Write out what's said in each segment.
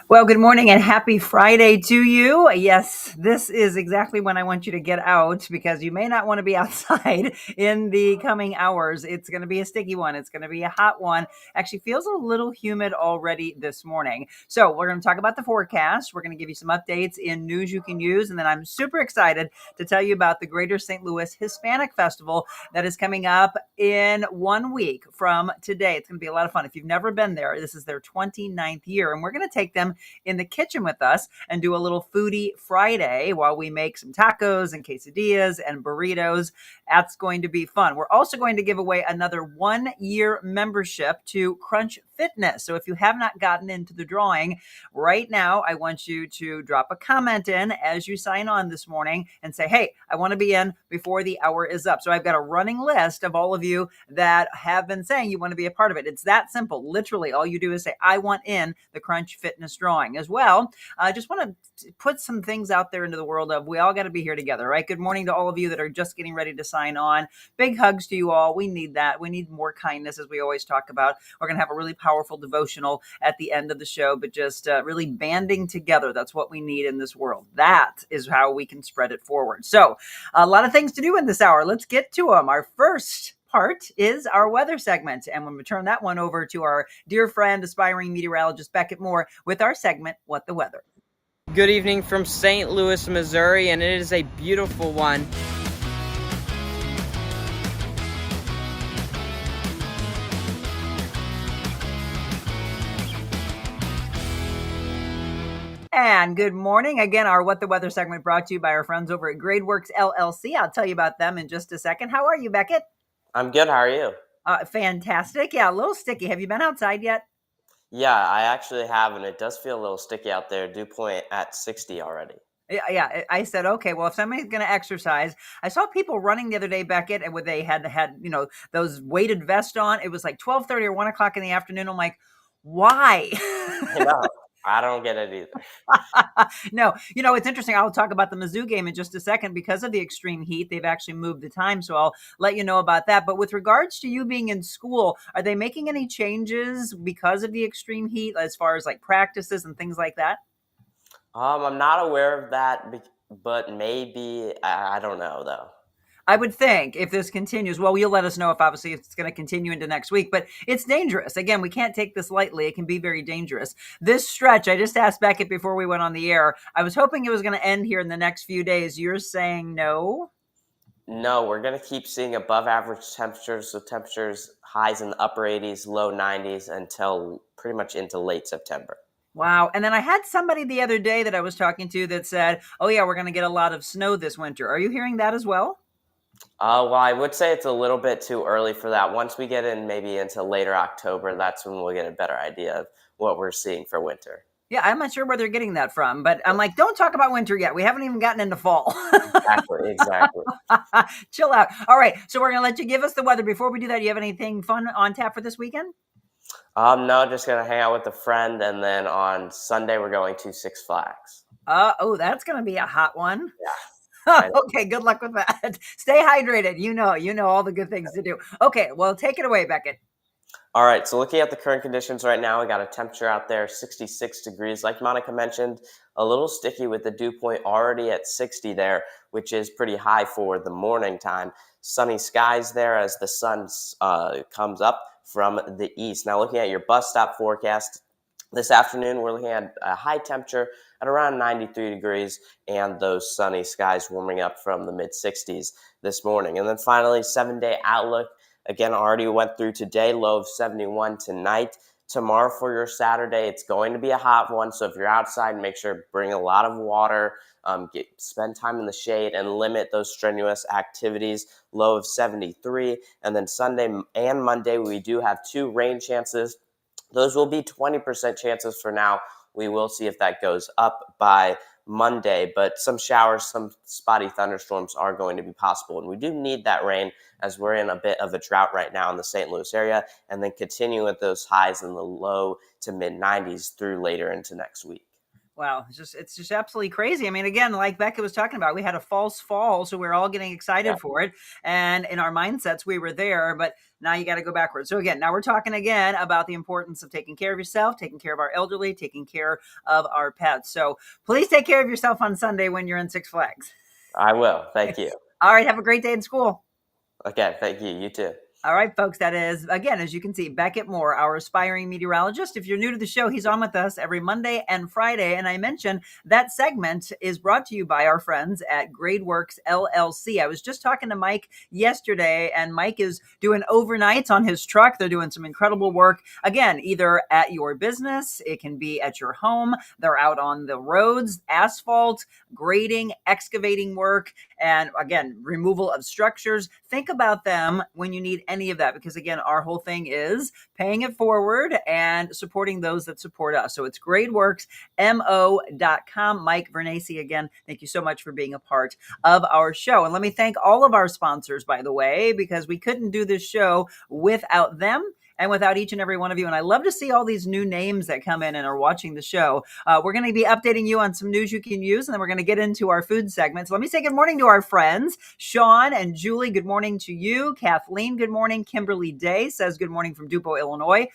Well, good morning and happy Friday to you. Yes, this is exactly when I want you to get out because you may not want to be outside in the coming hours. It's going to be a sticky one. It's going to be a hot one. Actually feels a little humid already this morning. So we're going to talk about the forecast. We're going to give you some updates in news you can use. And then I'm super excited to tell you about the Greater St. Louis Hispanic Festival that is coming up in 1 week from today. It's going to be a lot of fun. If you've never been there, this is their 29th year. And we're going to take them in the kitchen with us and do a little Foodie Friday while we make some tacos and quesadillas and burritos. That's going to be fun. We're also going to give away another 1 year membership to Crunch Fitness. So if you have not gotten into the drawing right now, I want you to drop a comment in as you sign on this morning and say, hey, I want to be in before the hour is up. So I've got a running list of all of you that have been saying you want to be a part of it. It's that simple. Literally, all you do is say, I want in the Crunch Fitness drawing as well. I just want to put some things out there into the world of we all got to be here together, right? Good morning to all of you that are just getting ready to sign on. Big hugs to you all. We need that. We need more kindness, as we always talk about. We're going to have a really powerful devotional at the end of the show, but just really banding together. That's what we need in this world. That is how we can spread it forward. So a lot of things to do in this hour. Let's get to them. Our first part is our weather segment. And when we turn that one over to our dear friend, aspiring meteorologist Beckett Moore with our segment, What the Weather. Good evening from St. Louis, Missouri, and it is a beautiful one. And good morning. Again, our What the Weather segment brought to you by our friends over at Gradeworks LLC. I'll tell you about them in just a second. How are you, Beckett? I'm good. How are you? Fantastic. Yeah, a little sticky. Have you been outside yet? Yeah, I actually have, and it does feel a little sticky out there. Dew point at 60 already. Yeah. I said, okay, well, if somebody's going to exercise, I saw people running the other day, Beckett, and where they had those weighted vests on. It was like 12:30 or 1 o'clock in the afternoon. I'm like, why? I know. I don't get it either. No, it's interesting. I'll talk about the Mizzou game in just a second because of the extreme heat. They've actually moved the time, so I'll let you know about that. But with regards to you being in school, are they making any changes because of the extreme heat as far as like practices and things like that? I'm not aware of that, but maybe I don't know though. I would think if this continues, well, you'll let us know if obviously it's going to continue into next week, but it's dangerous. Again, we can't take this lightly. It can be very dangerous. This stretch, I just asked Beckett before we went on the air. I was hoping it was going to end here in the next few days. You're saying no? No, we're gonna keep seeing above average temperatures. So temperatures highs in the upper 80s, low 90s until pretty much into late September. Wow. And then I had somebody the other day that I was talking to that said, oh, yeah, we're going to get a lot of snow this winter. Are you hearing that as well? Well, I would say it's a little bit too early for that. Once we get in maybe into later October, that's when we'll get a better idea of what we're seeing for winter. Yeah, I'm not sure where they're getting that from, but I'm like, don't talk about winter yet. We haven't even gotten into fall. Exactly. Chill out. All right. So we're going to let you give us the weather. Before we do that, do you have anything fun on tap for this weekend? No, just gonna hang out with a friend, and then on Sunday we're going to Six Flags. That's going to be a hot one. Yeah, I know. Okay, good luck with that. Stay hydrated. You know all the good things to do. Okay, well, take it away, Beckett. All right, so looking at the current conditions right now, we got a temperature out there 66 degrees. Like Monica mentioned, a little sticky with the dew point already at 60 there, which is pretty high for the morning time. Sunny skies there as the sun comes up from the east. Now, looking at your bus stop forecast, this afternoon, we're looking at a high temperature at around 93 degrees and those sunny skies warming up from the mid 60s this morning. And then finally, 7-day outlook. Again, already went through today, low of 71 tonight. Tomorrow for your Saturday, it's going to be a hot one. So if you're outside, make sure to bring a lot of water, spend time in the shade, and limit those strenuous activities. Low of 73. And then Sunday and Monday, we do have 2 rain chances. Those will be 20% chances for now. We will see if that goes up by Monday, but some showers, some spotty thunderstorms are going to be possible. And we do need that rain as we're in a bit of a drought right now in the St. Louis area, and then continue with those highs in the low to mid 90s through later into next week. Wow, it's just absolutely crazy. I mean, again, like Becca was talking about, we had a false fall, so we're all getting Yeah. excited for it, and in our mindsets, we were there, but now you got to go backwards. So again, now we're talking again about the importance of taking care of yourself, taking care of our elderly, taking care of our pets. So please take care of yourself on Sunday when you're in Six Flags. I will. Thank you. All right, have a great day in school. Okay. Thank you. You too. All right, folks, that is, again, as you can see, Beckett Moore, our aspiring meteorologist. If you're new to the show, he's on with us every Monday and Friday. And I mentioned that segment is brought to you by our friends at Gradeworks LLC. I was just talking to Mike yesterday, and Mike is doing overnights on his truck. They're doing some incredible work, again, either at your business, it can be at your home. They're out on the roads, asphalt, grading, excavating work, and again, removal of structures. Think about them when you need any of that, because again, our whole thing is paying it forward and supporting those that support us. So it's gradeworksmo.com. Mike Vernacci, again, thank you so much for being a part of our show. And let me thank all of our sponsors, by the way, because we couldn't do this show without them and without each and every one of you. And I love to see all these new names that come in and are watching the show. We're going to be updating you on some news you can use, and then we're going to get into our food segment. So let me say good morning to our friends. Sean and Julie, good morning to you. Kathleen, good morning. Kimberly Day says good morning from Dupo, Illinois.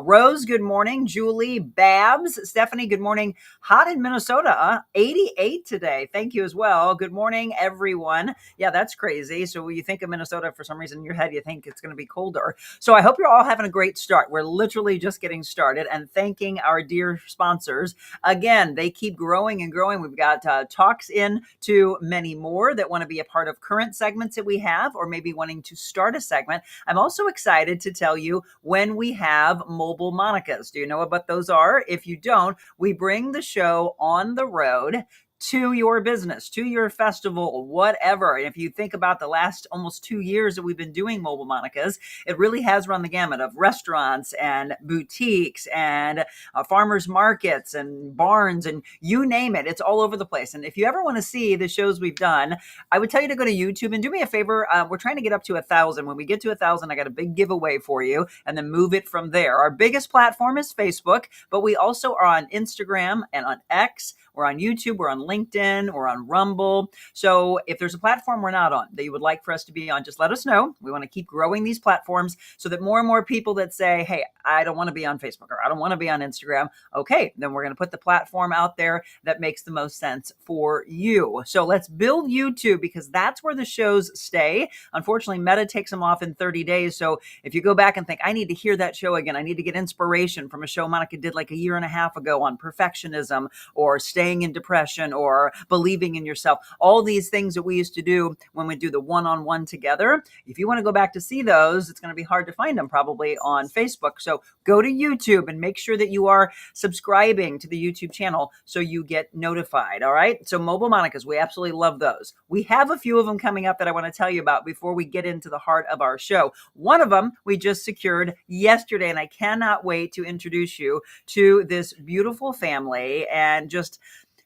Rose, good morning. Julie, Babs, Stephanie, good morning. Hot in Minnesota, 88 today. Thank you as well. Good morning, everyone. Yeah, that's crazy. So when you think of Minnesota, for some reason in your head, you think it's going to be colder. So I hope you're all having a great start. We're literally just getting started, and thanking our dear sponsors. Again, they keep growing and growing. We've got talks in to many more that want to be a part of current segments that we have, or maybe wanting to start a segment. I'm also excited to tell you when we have mobile Monicas. Do you know what those are? If you don't, we bring the show on the road to your business, to your festival, whatever. And if you think about the last almost 2 years that we've been doing Mobile Monica's, it really has run the gamut of restaurants and boutiques and farmers markets and barns and you name it. It's all over the place. And if you ever want to see the shows we've done, I would tell you to go to YouTube and do me a favor. We're trying to get up to 1,000. When we get to 1,000, I got a big giveaway for you, and then move it from there. Our biggest platform is Facebook, but we also are on Instagram and on X. We're on YouTube, we're on LinkedIn, we're on Rumble. So if there's a platform we're not on that you would like for us to be on, just let us know. We want to keep growing these platforms so that more and more people that say, hey, I don't want to be on Facebook or I don't want to be on Instagram. Okay, then we're going to put the platform out there that makes the most sense for you. So let's build YouTube, because that's where the shows stay. Unfortunately, Meta takes them off in 30 days. So if you go back and think, I need to hear that show again, I need to get inspiration from a show Monica did like a year and a half ago on perfectionism or staying in depression or believing in yourself, all these things that we used to do when we do the one-on-one together. If you want to go back to see those, it's going to be hard to find them probably on Facebook. So go to YouTube and make sure that you are subscribing to the YouTube channel so you get notified. All right. So Mobile Monicas, we absolutely love those. We have a few of them coming up that I want to tell you about before we get into the heart of our show. One of them we just secured yesterday, and I cannot wait to introduce you to this beautiful family and just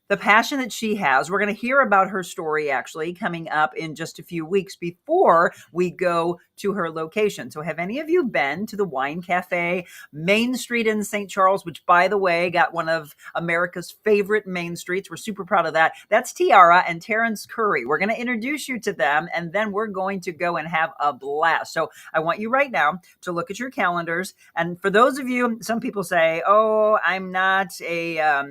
the passion that she has. We're going to hear about her story actually coming up in just a few weeks before we go to her location. So have any of you been to the Wine Cafe, Main Street in St. Charles, which by the way, got one of America's favorite main streets. We're super proud of that. That's Tiara and Terrence Curry. We're going to introduce you to them, and then we're going to go and have a blast. So I want you right now to look at your calendars. And for those of you, some people say, oh, I'm not a,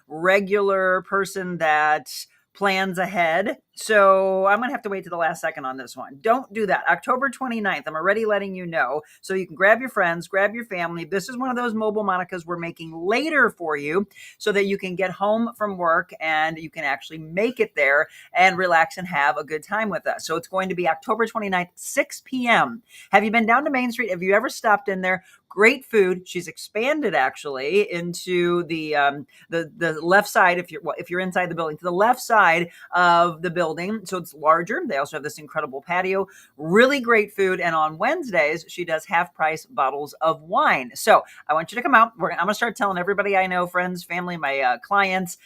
regular person that plans ahead. So I'm going to have to wait to the last second on this one. Don't do that. October 29th, I'm already letting you know. So you can grab your friends, grab your family. This is one of those Mobile Monicas we're making later for you so that you can get home from work and you can actually make it there and relax and have a good time with us. So it's going to be October 29th, 6 p.m. Have you been down to Main Street? Have you ever stopped in there? Great food. She's expanded actually into the left side. If you're inside the building, to the left side of the building, so it's larger. They also have this incredible patio. Really great food. And on Wednesdays, she does half-price bottles of wine. So I want you to come out. I'm going to start telling everybody I know, friends, family, my clients,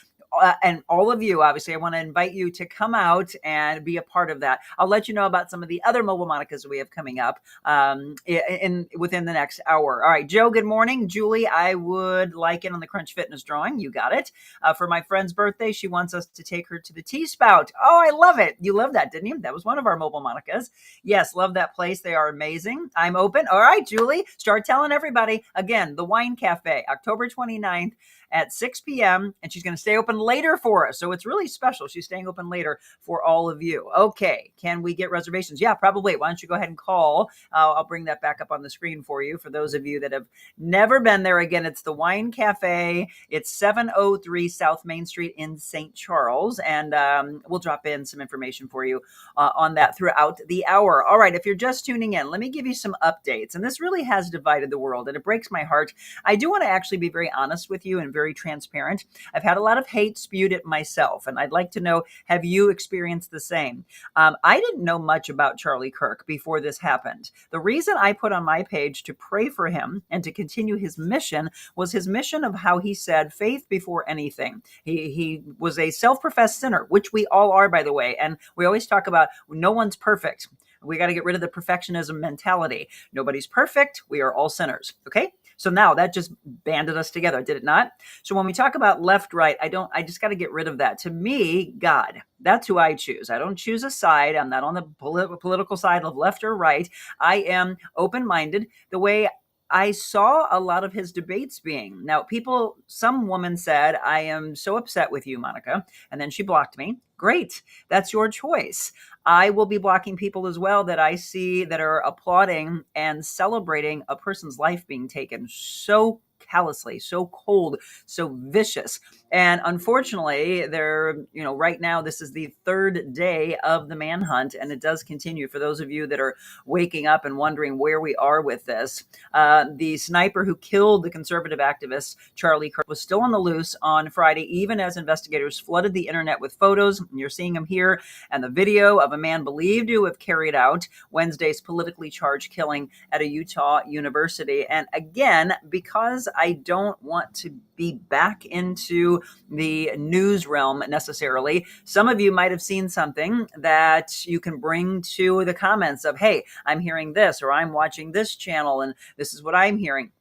and all of you, obviously, I want to invite you to come out and be a part of that. I'll let you know about some of the other mobile Monicas we have coming up within the next hour. All right, Joe, good morning. Julie, I would like in on the Crunch Fitness drawing. You got it. For my friend's birthday, she wants us to take her to the Tea Spout. Oh, I love it. You love that, didn't you? That was one of our mobile Monicas. Yes, love that place. They are amazing. I'm open. All right, Julie, start telling everybody. Again, the Wine Cafe, October 29th at 6 p.m. And she's going to stay open later for us. So it's really special. She's staying open later for all of you. Okay. Can we get reservations? Yeah, probably. Why don't you go ahead and call? I'll bring that back up on the screen for you. For those of you that have never been there, again, it's the Wine Cafe. It's 703 South Main Street in St. Charles. And we'll drop in some information for you on that throughout the hour. All right. If you're just tuning in, let me give you some updates. And this really has divided the world, and it breaks my heart. I do want to actually be very honest with you and very transparent. I've had a lot of hate spewed at myself, and I'd like to know, have you experienced the same? I didn't know much about Charlie Kirk before this happened. The reason I put on my page to pray for him and to continue his mission was his mission of how he said faith before anything. He was a self-professed sinner, which we all are, by the way. And we always talk about no one's perfect. We got to get rid of the perfectionism mentality. Nobody's perfect. We are all sinners. Okay. So now that just banded us together, did it not? So when we talk about left, right, I just got to get rid of that. To me, God, that's who I choose. I don't choose a side. I'm not on the political side of left or right. I am open-minded the way I saw a lot of his debates being. Now, some woman said, I am so upset with you, Monica. And then she blocked me. Great. That's your choice. I will be blocking people as well that I see that are applauding and celebrating a person's life being taken so callously, so cold, so vicious. And unfortunately, right now, this is the third day of the manhunt, and it does continue. For those of you that are waking up and wondering where we are with this, the sniper who killed the conservative activist Charlie Kirk was still on the loose on Friday, even as investigators flooded the internet with photos. You're seeing him here, and the video of a man believed to have carried out Wednesday's politically charged killing at a Utah university. And again, because I don't want to be back into the news realm necessarily, some of you might have seen something that you can bring to the comments of, hey, I'm hearing this, or I'm watching this channel, and this is what I'm hearing.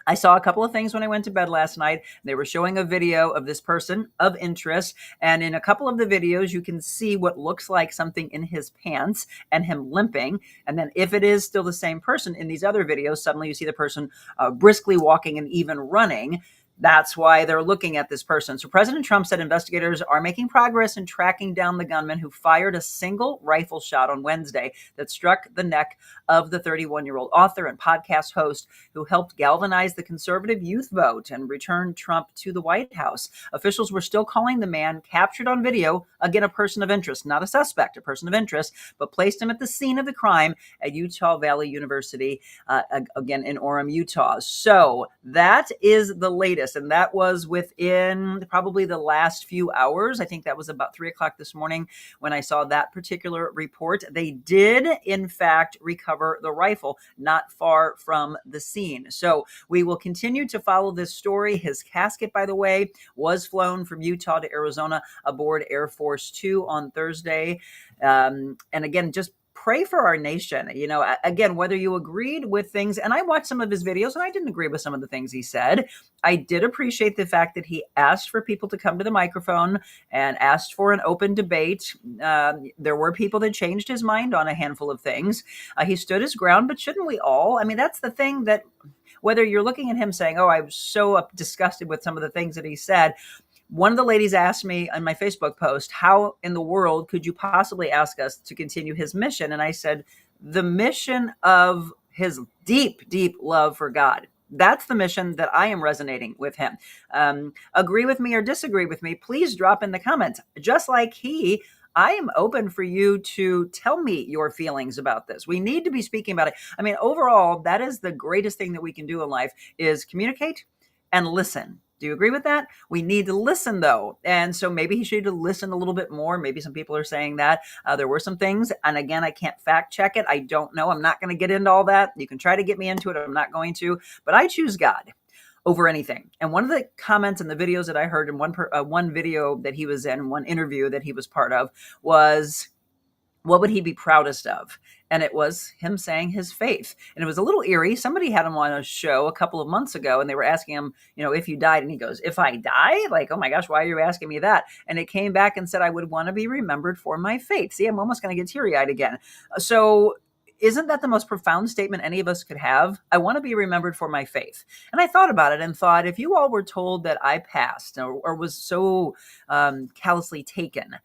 I saw a couple of things when I went to bed last night. They were showing a video of this person of interest. And in a couple of the videos, you can see what looks like something in his pants and him limping. And then if it is still the same person in these other videos, suddenly you see the person briskly walking and even running. That's why they're looking at this person. So President Trump said investigators are making progress in tracking down the gunman who fired a single rifle shot on Wednesday that struck the neck of the 31-year-old author and podcast host who helped galvanize the conservative youth vote and return Trump to the White House. Officials were still calling the man captured on video, again, a person of interest, not a suspect, a person of interest, but placed him at the scene of the crime at Utah Valley University, again, in Orem, Utah. So that is the latest. And that was within probably the last few hours. I think that was about 3 o'clock this morning when I saw that particular report. They did, in fact, recover the rifle not far from the scene. So we will continue to follow this story. His casket, by the way, was flown from Utah to Arizona aboard Air Force Two on Thursday. And again, just pray for our nation. Again, whether you agreed with things, and I watched some of his videos and I didn't agree with some of the things he said. I did appreciate the fact that he asked for people to come to the microphone and asked for an open debate. There were people that changed his mind on a handful of things. He stood his ground, but shouldn't we all? I mean, that's the thing, that whether you're looking at him saying, oh, I was so disgusted with some of the things that he said. One of the ladies asked me on my Facebook post, how in the world could you possibly ask us to continue his mission? And I said, the mission of his deep, deep love for God. That's the mission that I am resonating with him. Agree with me or disagree with me, please drop in the comments. Just like I am open for you to tell me your feelings about this. We need to be speaking about it. I mean, overall, that is the greatest thing that we can do in life, is communicate and listen. Do you agree with that? We need to listen, though. And so maybe he should listen a little bit more. Maybe some people are saying that. There were some things. And again, I can't fact check it. I don't know. I'm not going to get into all that. You can try to get me into it. I'm not going to. But I choose God. over anything. And one of the comments in the videos that I heard in one video that he was in, one interview that he was part of, was, what would he be proudest of? And it was him saying his faith. And it was a little eerie. Somebody had him on a show a couple of months ago, and they were asking him, if you died. And he goes, if I die? Like, oh my gosh, why are you asking me that? And it came back and said, I would want to be remembered for my faith. See, I'm almost going to get teary-eyed again. So isn't that the most profound statement any of us could have? I want to be remembered for my faith. And I thought about it and thought, if you all were told that I passed or was so callously taken,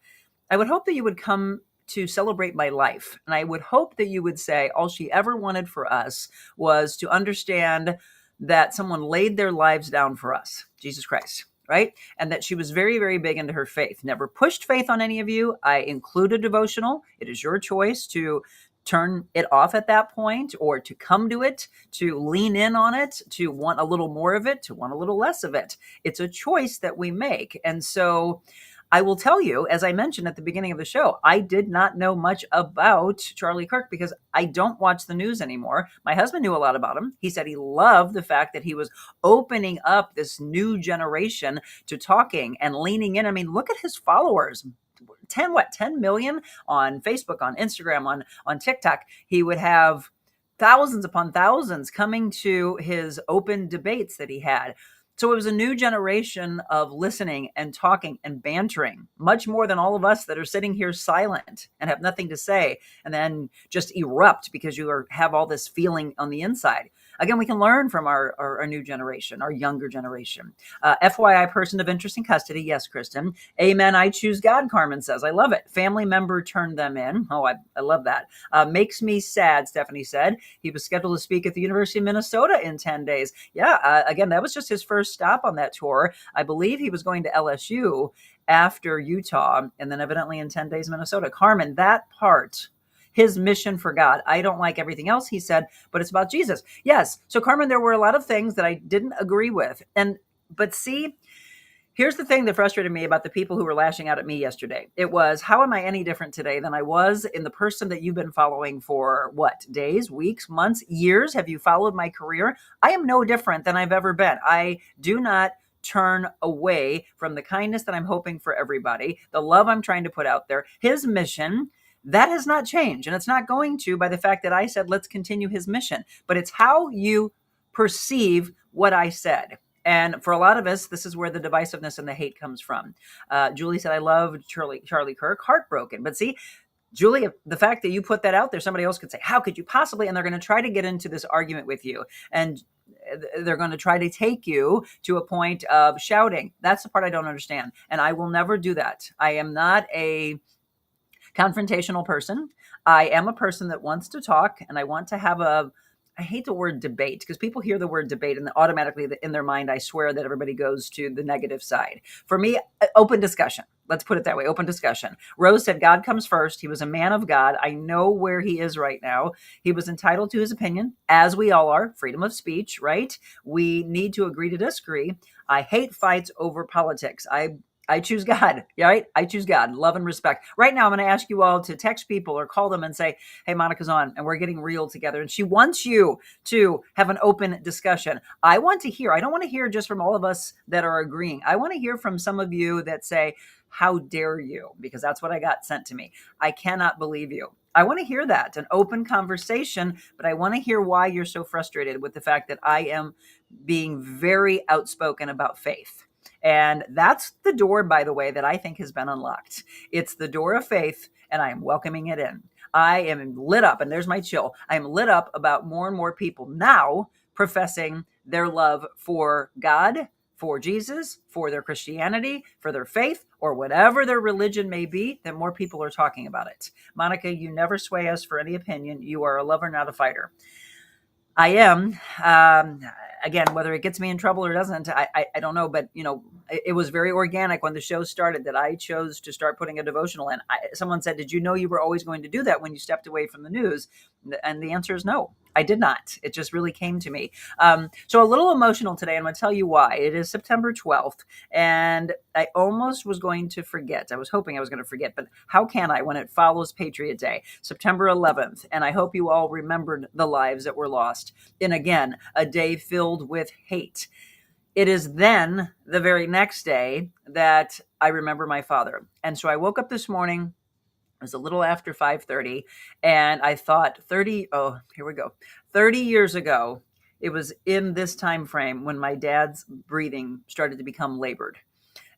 I would hope that you would come to celebrate my life. And I would hope that you would say all she ever wanted for us was to understand that someone laid their lives down for us, Jesus Christ, right? And that she was very, very big into her faith. Never pushed faith on any of you. I include a devotional. It is your choice to turn it off at that point, or to come to it, to lean in on it, to want a little more of it, to want a little less of it. It's a choice that we make. And so I will tell you, as I mentioned at the beginning of the show, I did not know much about Charlie Kirk because I don't watch the news anymore. My husband knew a lot about him. He said he loved the fact that he was opening up this new generation to talking and leaning in. I mean, look at his followers. 10 million on Facebook, on Instagram, on TikTok. He would have thousands upon thousands coming to his open debates that he had. So it was a new generation of listening and talking and bantering, much more than all of us that are sitting here silent and have nothing to say and then just erupt because you have all this feeling on the inside. Again, we can learn from our new generation, our younger generation. FYI, person of interest in custody. Yes, Kristen. Amen. I choose God, Carmen says. I love it. Family member turned them in. Oh, I love that. Makes me sad, Stephanie said. He was scheduled to speak at the University of Minnesota in 10 days. Yeah, again, that was just his first stop on that tour. I believe he was going to LSU after Utah, and then evidently in 10 days, Minnesota. Carmen, that part, his mission for God. I don't like everything else he said, but it's about Jesus. Yes. So Carmen, there were a lot of things that I didn't agree with. But see, here's the thing that frustrated me about the people who were lashing out at me yesterday. It was, how am I any different today than I was in the person that you've been following for what? Days, weeks, months, years? Have you followed my career? I am no different than I've ever been. I do not turn away from the kindness that I'm hoping for everybody, the love I'm trying to put out there, his mission. That has not changed, and it's not going to by the fact that I said, let's continue his mission. But it's how you perceive what I said. And for a lot of us, this is where the divisiveness and the hate comes from. Julie said, I love Charlie Kirk, heartbroken. But see, Julie, the fact that you put that out there, somebody else could say, how could you possibly? And they're going to try to get into this argument with you. And they're going to try to take you to a point of shouting. That's the part I don't understand. And I will never do that. I am not a confrontational person. I am a person that wants to talk, and I want to have I hate the word debate because people hear the word debate and automatically in their mind, I swear that everybody goes to the negative side. For me, open discussion. Let's put it that way. Open discussion. Rose said, God comes first. He was a man of God. I know where he is right now. He was entitled to his opinion, as we all are. Freedom of speech, right? We need to agree to disagree. I hate fights over politics. I choose God, right? I choose God, love and respect. Right now, I'm going to ask you all to text people or call them and say, hey, Monica's on and we're getting real together. And she wants you to have an open discussion. I want to hear, I don't want to hear just from all of us that are agreeing. I want to hear from some of you that say, how dare you? Because that's what I got sent to me. I cannot believe you. I want to hear that, an open conversation, but I want to hear why you're so frustrated with the fact that I am being very outspoken about faith. And that's the door, by the way, that I think has been unlocked. It's the door of faith, and I am welcoming it in. I am lit up, and there's my chill. I am lit up about more and more people now professing their love for God, for Jesus, for their Christianity, for their faith, or whatever their religion may be, that more people are talking about it. Monica, you never sway us for any opinion. You are a lover, not a fighter. I am. Again, whether it gets me in trouble or doesn't, I don't know. But, it was very organic when the show started that I chose to start putting a devotional in. Someone said, did you know you were always going to do that when you stepped away from the news? And the answer is no. I did not. It just really came to me. So a little emotional today, and I'm going to tell you why. It is September 12th, and I almost was going to forget. I was hoping I was going to forget, but how can I when it follows Patriot Day, September 11th? And I hope you all remembered the lives that were lost in, again, a day filled with hate. It is then the very next day that I remember my father. And so I woke up this morning. It was a little after 5:30, and I thought 30, oh, here we go. 30 years ago, it was in this time frame when my dad's breathing started to become labored.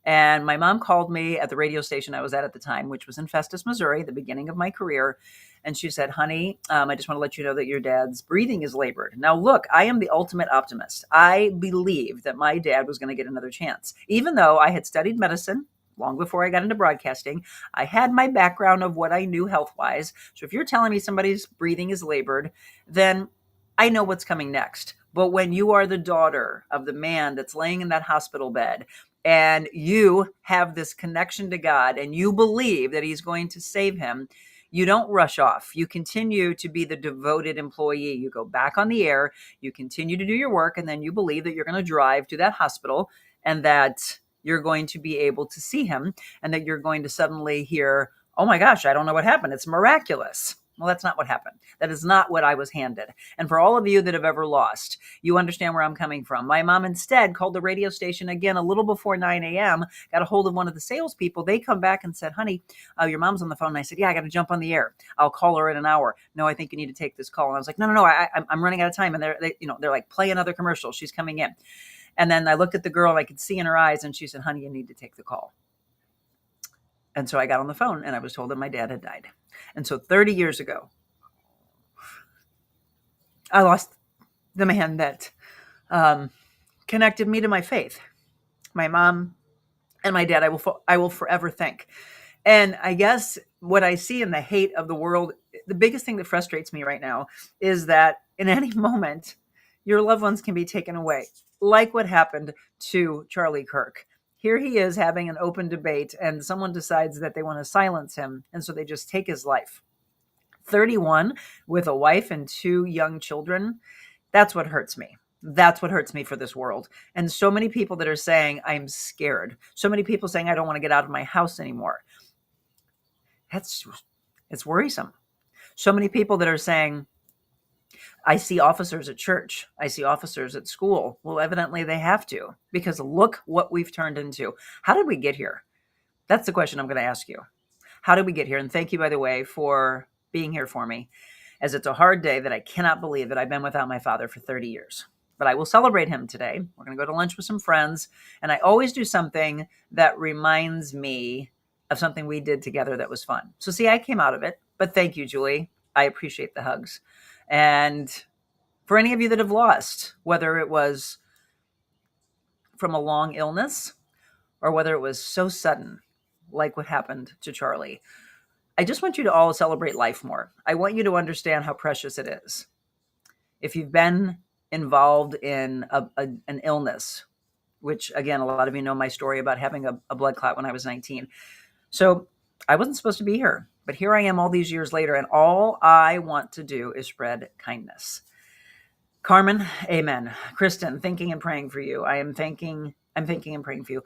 And my mom called me at the radio station I was at the time, which was in Festus, Missouri, the beginning of my career. And she said, honey, I just want to let you know that your dad's breathing is labored. Now, look, I am the ultimate optimist. I believed that my dad was going to get another chance. Even though I had studied medicine long before I got into broadcasting, I had my background of what I knew health-wise. So if you're telling me somebody's breathing is labored, then I know what's coming next. But when you are the daughter of the man that's laying in that hospital bed, and you have this connection to God and you believe that he's going to save him, you don't rush off. You continue to be the devoted employee. You go back on the air, you continue to do your work, and then you believe that you're going to drive to that hospital and that you're going to be able to see him and that you're going to suddenly hear, oh my gosh, I don't know what happened. It's miraculous. Well, that's not what happened. That is not what I was handed. And for all of you that have ever lost, you understand where I'm coming from. My mom instead called the radio station again a little before 9 a.m., got a hold of one of the salespeople. They come back and said, honey, your mom's on the phone. And I said, yeah, I got to jump on the air. I'll call her in an hour. No, I think you need to take this call. And I was like, no, I'm running out of time. And they're like, play another commercial. She's coming in. And then I looked at the girl and I could see in her eyes and she said, honey, you need to take the call. And so I got on the phone and I was told that my dad had died. And so 30 years ago, I lost the man that connected me to my faith. My mom and my dad, I will forever thank. And I guess what I see in the hate of the world, the biggest thing that frustrates me right now is that in any moment, your loved ones can be taken away, like what happened to Charlie Kirk. Here he is having an open debate and someone decides that they want to silence him. And so they just take his life. 31 with a wife and 2 young children. That's what hurts me. That's what hurts me for this world. And so many people that are saying, I'm scared. So many people saying, I don't want to get out of my house anymore. It's worrisome. So many people that are saying, I see officers at church. I see officers at school. Well, evidently they have to, because look what we've turned into. How did we get here? That's the question I'm going to ask you. How did we get here? And thank you, by the way, for being here for me, as it's a hard day that I cannot believe that I've been without my father for 30 years. But I will celebrate him today. We're going to go to lunch with some friends. And I always do something that reminds me of something we did together that was fun. So see, I came out of it. But thank you, Julie. I appreciate the hugs. And for any of you that have lost, whether it was from a long illness or whether it was so sudden, like what happened to Charlie, I just want you to all celebrate life more. I want you to understand how precious it is. If you've been involved in an illness, which again, a lot of you know my story about having a blood clot when I was 19. So I wasn't supposed to be here, but here I am all these years later, and all I want to do is spread kindness. Carmen, amen. Kristen, thinking and praying for you. I'm thinking and praying for you.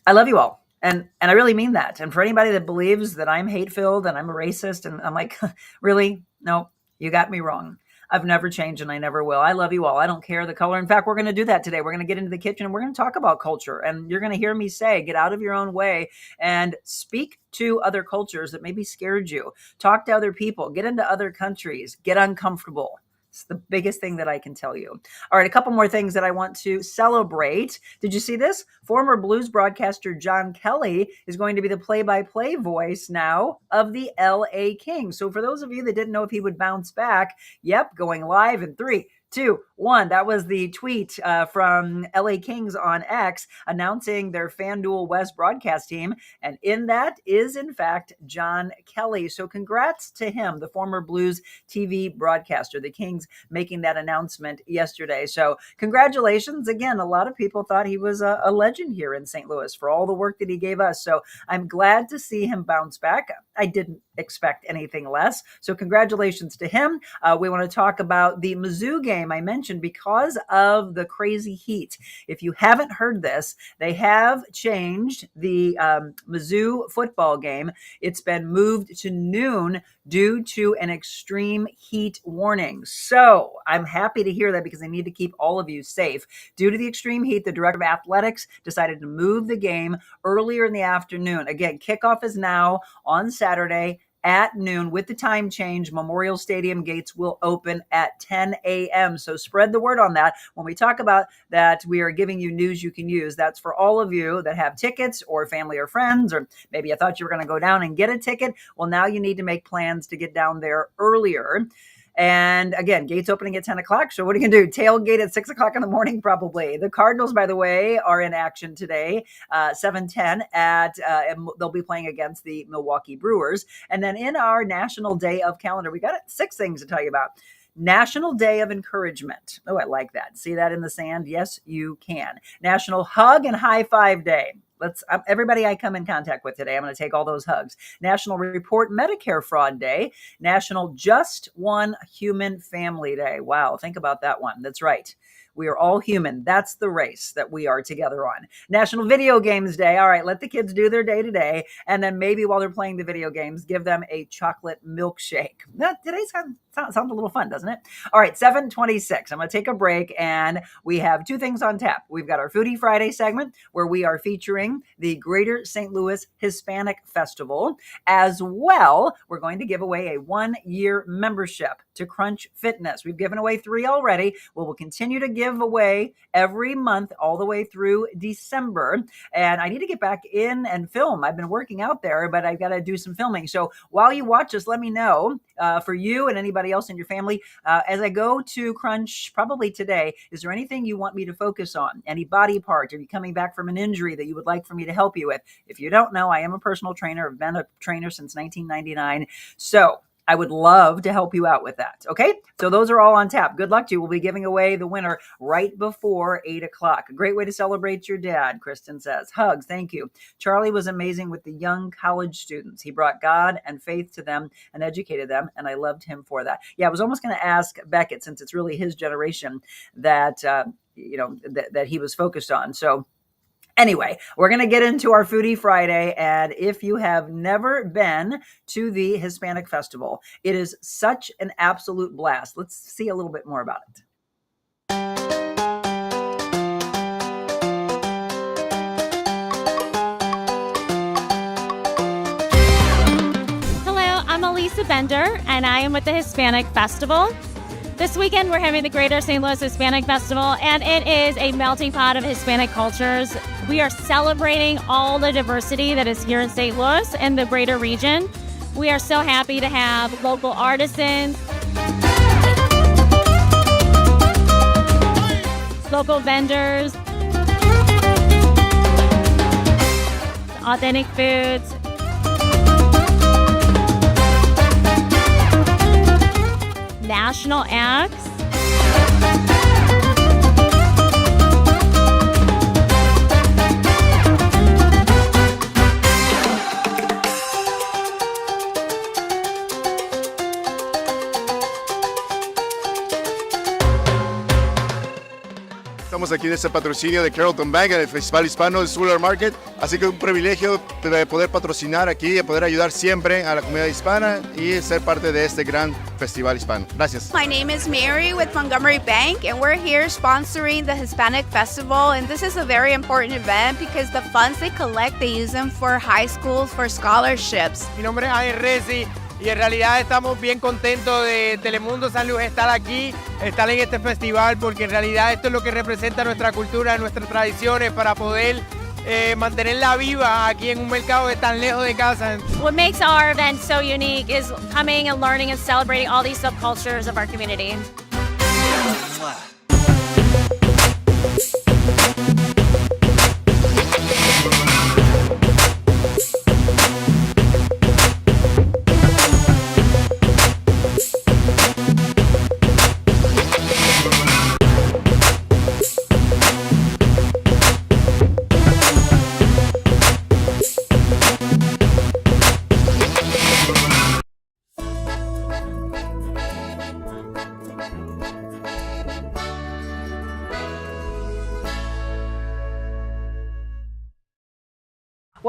I love you all. And I really mean that. And for anybody that believes that I'm hate-filled and I'm a racist, and I'm like, really? No, you got me wrong. I've never changed and I never will. I love you all. I don't care the color. In fact, we're going to do that today. We're going to get into the kitchen and we're going to talk about culture. And you're going to hear me say, get out of your own way and speak to other cultures that maybe scared you. Talk to other people. Get into other countries. Get uncomfortable. It's the biggest thing that I can tell you. All right, a couple more things that I want to celebrate. Did you see this? Former blues broadcaster John Kelly is going to be the play-by-play voice now of the LA Kings. So for those of you that didn't know if he would bounce back, yep, going live in 3, 2, 1. That was the tweet from LA Kings on X announcing their FanDuel West broadcast team. And in that is, in fact, John Kelly. So congrats to him, the former Blues TV broadcaster. The Kings making that announcement yesterday. So congratulations. Again, a lot of people thought he was a legend here in St. Louis for all the work that he gave us. So I'm glad to see him bounce back. I didn't expect anything less. So congratulations to him. We want to talk about the Mizzou game I mentioned because of the crazy heat. If you haven't heard this, they have changed the Mizzou football game. It's been moved to noon due to an extreme heat warning. So I'm happy to hear that because I need to keep all of you safe. Due to the extreme heat, the director of athletics decided to move the game earlier in the afternoon. Again, kickoff is now on Saturday at noon. With the time change, Memorial Stadium gates will open at 10 a.m. So spread the word on that. When we talk about that, we are giving you news you can use. That's for all of you that have tickets or family or friends, or maybe you thought you were going to go down and get a ticket. Well, now you need to make plans to get down there earlier. And again, gates opening at 10 o'clock. So what are you going to do? Tailgate at 6 o'clock in the morning? Probably. The Cardinals, by the way, are in action today, 7:10 they'll be playing against the Milwaukee Brewers. And then in our National Day of calendar, we got 6 things to tell you about. National Day of Encouragement. Oh, I like that. See that in the sand? Yes, you can. National Hug and High Five Day. Everybody I come in contact with today, I'm going to take all those hugs. National Report Medicare Fraud Day. National Just One Human Family Day. Wow, think about that one. That's right. We are all human. That's the race that we are together on. National Video Games Day. All right, let the kids do their day today. And then maybe while they're playing the video games, give them a chocolate milkshake. Today sounds a little fun, doesn't it? All right, 7:26. I'm going to take a break, and we have 2 things on tap. We've got our Foodie Friday segment, where we are featuring the Greater St. Louis Hispanic Festival. As well, we're going to give away a 1-year membership to Crunch Fitness. We've given away 3 already. We'll continue to give away every month all the way through December. And I need to get back in and film. I've been working out there, but I've got to do some filming. So while you watch us, let me know for you and anybody else in your family, as I go to Crunch probably today, is there anything you want me to focus on? Any body part? Are you coming back from an injury that you would like for me to help you with? If you don't know, I am a personal trainer. I've been a trainer since 1999. So I would love to help you out with that. Okay. So those are all on tap. Good luck to you. We'll be giving away the winner right before 8 o'clock. A great way to celebrate your dad, Kristen says. Hugs. Thank you. Charlie was amazing with the young college students. He brought God and faith to them and educated them. And I loved him for that. Yeah. I was almost going to ask Beckett, since it's really his generation that, that he was focused on. So anyway, we're going to get into our Foodie Friday. And if you have never been to the Hispanic Festival, it is such an absolute blast. Let's see a little bit more about it. Hello, I'm Elisa Bender, and I am with the Hispanic Festival. This weekend, we're having the Greater St. Louis Hispanic Festival, and it is a melting pot of Hispanic cultures. We are celebrating all the diversity that is here in St. Louis and the greater region. We are so happy to have local artisans, local vendors, authentic foods, national acts. Estamos aquí en este patrocinio de Carrollton Bank en el Festival Hispano del Solar Market, así que un privilegio de poder patrocinar aquí y poder ayudar siempre a la comunidad hispana y ser parte de este gran festival hispano. Gracias. My name is Mary with Montgomery Bank, and we're here sponsoring the Hispanic Festival, and this is a very important event because the funds they collect, they use them for high schools for scholarships. Mi nombre es Javier Resi y en realidad estamos bien contentos de Telemundo San Luis estar aquí, estar en este festival, porque en realidad esto es lo que representa nuestra cultura, nuestras tradiciones, para poder mantenerla viva aquí en un mercado que está tan lejos de casa. What makes our event so unique is coming and learning and celebrating all these subcultures of our community.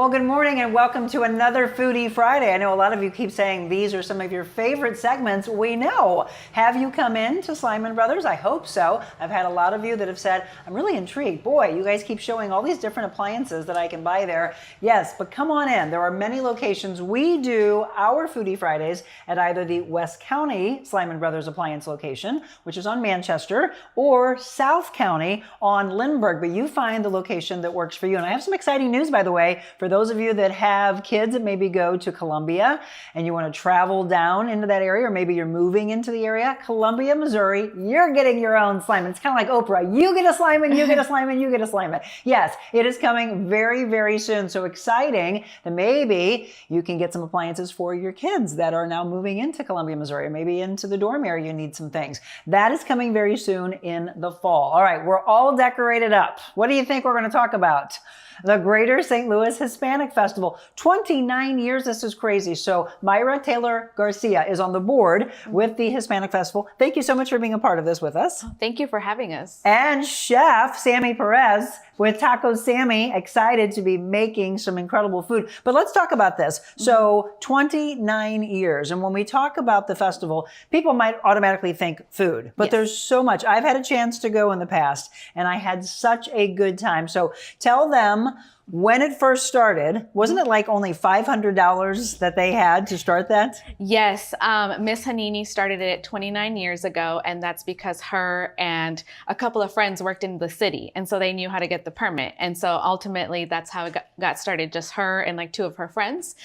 Well, good morning and welcome to another Foodie Friday. I know a lot of you keep saying these are some of your favorite segments. We know. Have you come in to Slyman Brothers? I hope so. I've had a lot of you that have said, I'm really intrigued. Boy, you guys keep showing all these different appliances that I can buy there. Yes, but come on in. There are many locations. We do our Foodie Fridays at either the West County Slyman Brothers appliance location, which is on Manchester, or South County on Lindbergh. But you find the location that works for you. And I have some exciting news, by the way, for those of you that have kids that maybe go to Columbia and you want to travel down into that area, or maybe you're moving into the area, Columbia, Missouri, you're getting your own Slyman. It's kind of like Oprah. You get a Slyman, you get a Slyman, you get a Slyman. Yes, it is coming very, very soon. So exciting that maybe you can get some appliances for your kids that are now moving into Columbia, Missouri, or maybe into the dorm area you need some things. That is coming very soon in the fall. All right, we're all decorated up. What do you think we're going to talk about? The Greater St. Louis Hispanic Festival. 29 years, this is crazy. So Myra Taylor Garcia is on the board with the Hispanic Festival. Thank you so much for being a part of this with us. Thank you for having us. And Chef Sammy Perez with Tacos Sammy, excited to be making some incredible food. But let's talk about this. So 29 years. And when we talk about the festival, people might automatically think food, but there's so much. I've had a chance to go in the past and I had such a good time. So tell them, when it first started, wasn't it like only $500 that they had to start that? Yes, Miss Hanini started it 29 years ago, and that's because her and a couple of friends worked in the city, and so they knew how to get the permit. And so ultimately, that's how it got started, just her and like two of her friends.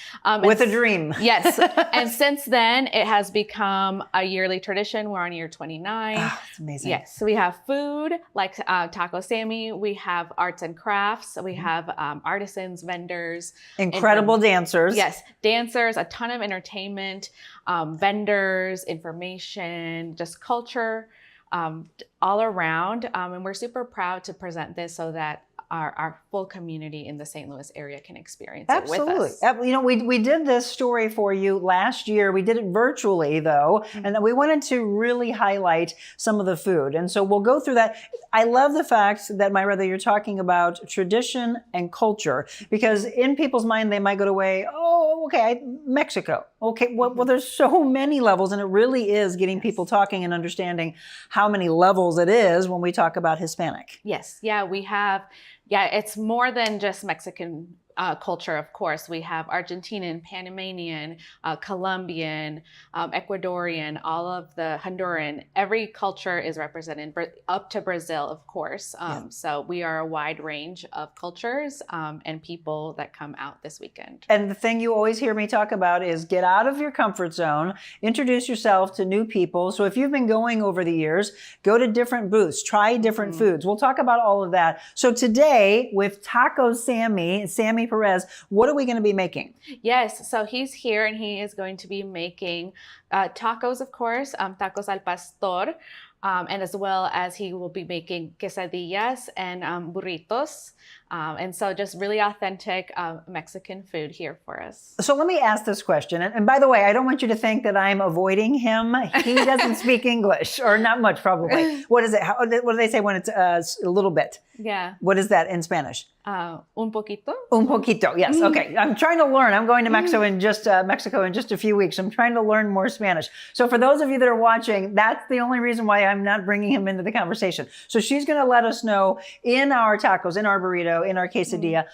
With a dream. Yes, and since then, it has become a yearly tradition. We're on year 29. Oh, it's amazing. Yes, so we have food, like Tacos Sammy. We have arts and crafts. We have artisans, vendors. Incredible dancers. Yes, dancers, a ton of entertainment, vendors, information, just culture all around. And we're super proud to present this so that our full community in the St. Louis area can experience it with us. You know, we did this story for you last year. We did it virtually though, and then we wanted to really highlight some of the food. And so we'll go through that. I love the fact that, Myra, that you're talking about tradition and culture, because in people's mind, they might go away, oh, okay, Mexico. Okay, well, there's so many levels, and it really is getting people talking and understanding how many levels it is when we talk about Hispanic. Yes, yeah, we have, it's more than just Mexican culture, of course. We have Argentinian, Panamanian, Colombian, Ecuadorian, all of the Honduran. Every culture is represented, up to Brazil, of course. So we are a wide range of cultures and people that come out this weekend. And the thing you always hear me talk about is get out of your comfort zone, introduce yourself to new people. So if you've been going over the years, go to different booths, try different foods. We'll talk about all of that. So today with Tacos Sammy Perez, what are we going to be making? Yes, so he's here and he is going to be making tacos, of course, tacos al pastor, and as well as he will be making quesadillas and burritos. And so just really authentic Mexican food here for us. So let me ask this question. And by the way, I don't want you to think that I'm avoiding him. He doesn't speak English, or not much probably. What is it? What do they say when it's a little bit? Yeah. What is that in Spanish? Un poquito. Un poquito. Yes. Okay. I'm trying to learn. I'm going to Mexico in just a few weeks. I'm trying to learn more Spanish. So for those of you that are watching, that's the only reason why I'm not bringing him into the conversation. So she's going to let us know in our tacos, in our burrito, in our quesadilla,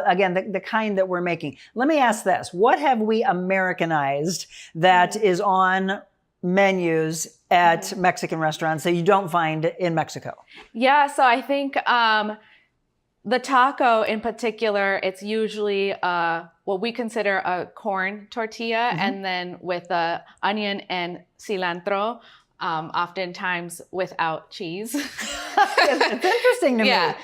again, the kind that we're making. Let me ask this. What have we Americanized that is on menus at Mexican restaurants that you don't find in Mexico? Yeah, so I think the taco in particular, it's usually what we consider a corn tortilla, and then with onion and cilantro, oftentimes without cheese. It's interesting to me. Yeah,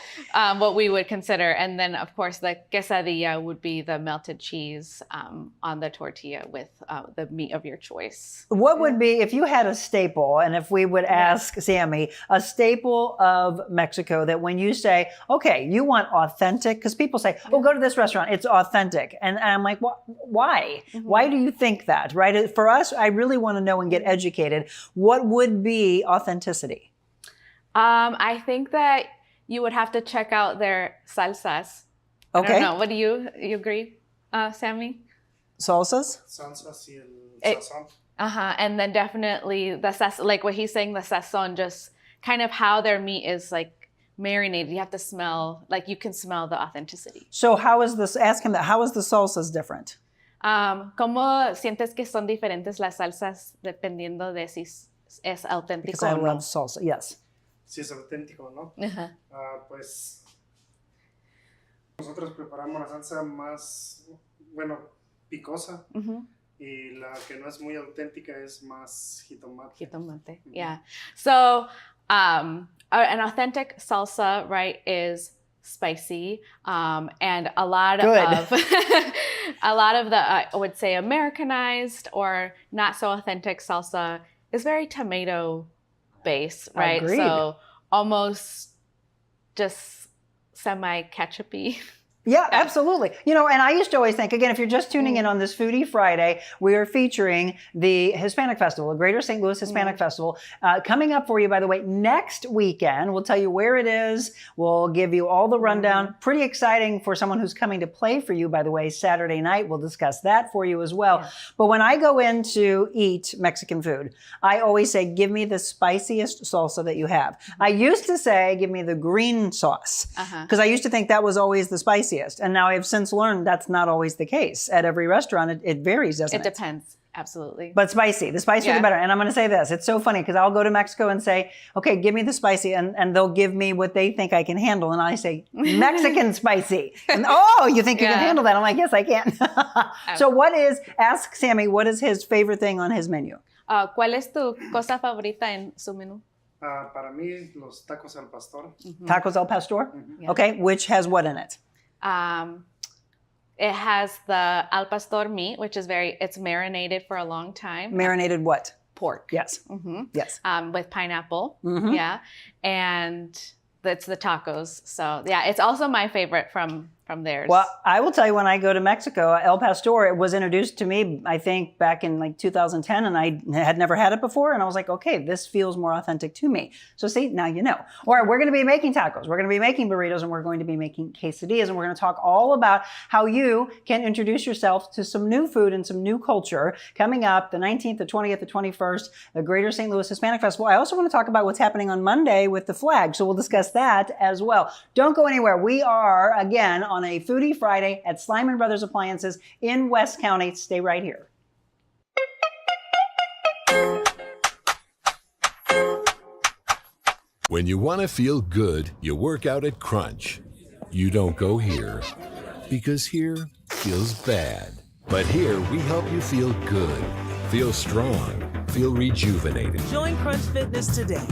what we would consider. And then, of course, the quesadilla would be the melted cheese on the tortilla with the meat of your choice. What would be, if you had a staple, and if we would ask Sammy, a staple of Mexico that when you say, okay, you want authentic, because people say, oh, go to this restaurant, it's authentic. And I'm like, why? Why do you think that, right? For us, I really want to know and get educated. What would be authenticity? I think that you would have to check out their salsas. I Okay. don't know. What do you agree, Sammy? Salsas? Salsas y el It- sazón. And then definitely like what he's saying, the sazon, just kind of how their meat is like marinated. You have to smell, like you can smell the authenticity. So how is this, ask him that, how is the salsas different? ¿Cómo sientes que son diferentes las salsas dependiendo de si es auténtico Because I o no? love salsa, yes. Si es auténtico, ¿no? Ajá. Pues nosotros preparamos la salsa más, bueno, picosa. Mhm. Y la que no es muy auténtica es más jitomate. Jitomate. Yeah. So an authentic salsa, right, is spicy, and a lot Good. of a lot of the I would say Americanized or not so authentic salsa is very tomato based, right? Agreed. So almost just semi ketchupy. Yeah, absolutely. You know, and I used to always think, again, if you're just tuning in on this Foodie Friday, we are featuring the Hispanic Festival, the Greater St. Louis Hispanic Festival, coming up for you, by the way, next weekend. We'll tell you where it is. We'll give you all the rundown. Pretty exciting for someone who's coming to play for you, by the way, Saturday night. We'll discuss that for you as well. Yeah. But when I go in to eat Mexican food, I always say, give me the spiciest salsa that you have. I used to say, give me the green sauce, because I used to think that was always the spiciest. And now I've since learned that's not always the case. At every restaurant, it varies, doesn't it? It depends. Absolutely. But spicy. The spicier the Yeah. better. And I'm going to say this. It's so funny because I'll go to Mexico and say, okay, give me the spicy. And they'll give me what they think I can handle. And I say, Mexican spicy. And, oh, you think you can Yeah. handle that? I'm like, yes, I can. So ask Sammy, what is his favorite thing on his menu? ¿Cuál es tu cosa favorita en su menú? Para mí, los tacos al pastor. Tacos al pastor? Yeah. Okay, which has what in it? It has the al pastor meat, which is it's marinated for a long time. Marinated what? Pork. Yes. hmm Yes. With pineapple. Mhm. Yeah. And it's the tacos. So yeah, it's also my favorite from theirs. Well, I will tell you, when I go to Mexico, El Pastor, it was introduced to me, I think, back in like 2010, and I had never had it before. And I was like, okay, this feels more authentic to me. So see, now you know. Or we're going to be making tacos, we're going to be making burritos, and we're going to be making quesadillas. And we're going to talk all about how you can introduce yourself to some new food and some new culture coming up the 19th, the 20th, the 21st, the Greater St. Louis Hispanic Festival. I also want to talk about what's happening on Monday with the flag. So we'll discuss that as well. Don't go anywhere. We are, again, on a Foodie Friday at Slyman Brothers Appliances in West County. Stay right here. When you want to feel good, you work out at Crunch. You don't go here, because here feels bad. But here we help you feel good, feel strong, feel rejuvenated. Join Crunch Fitness today.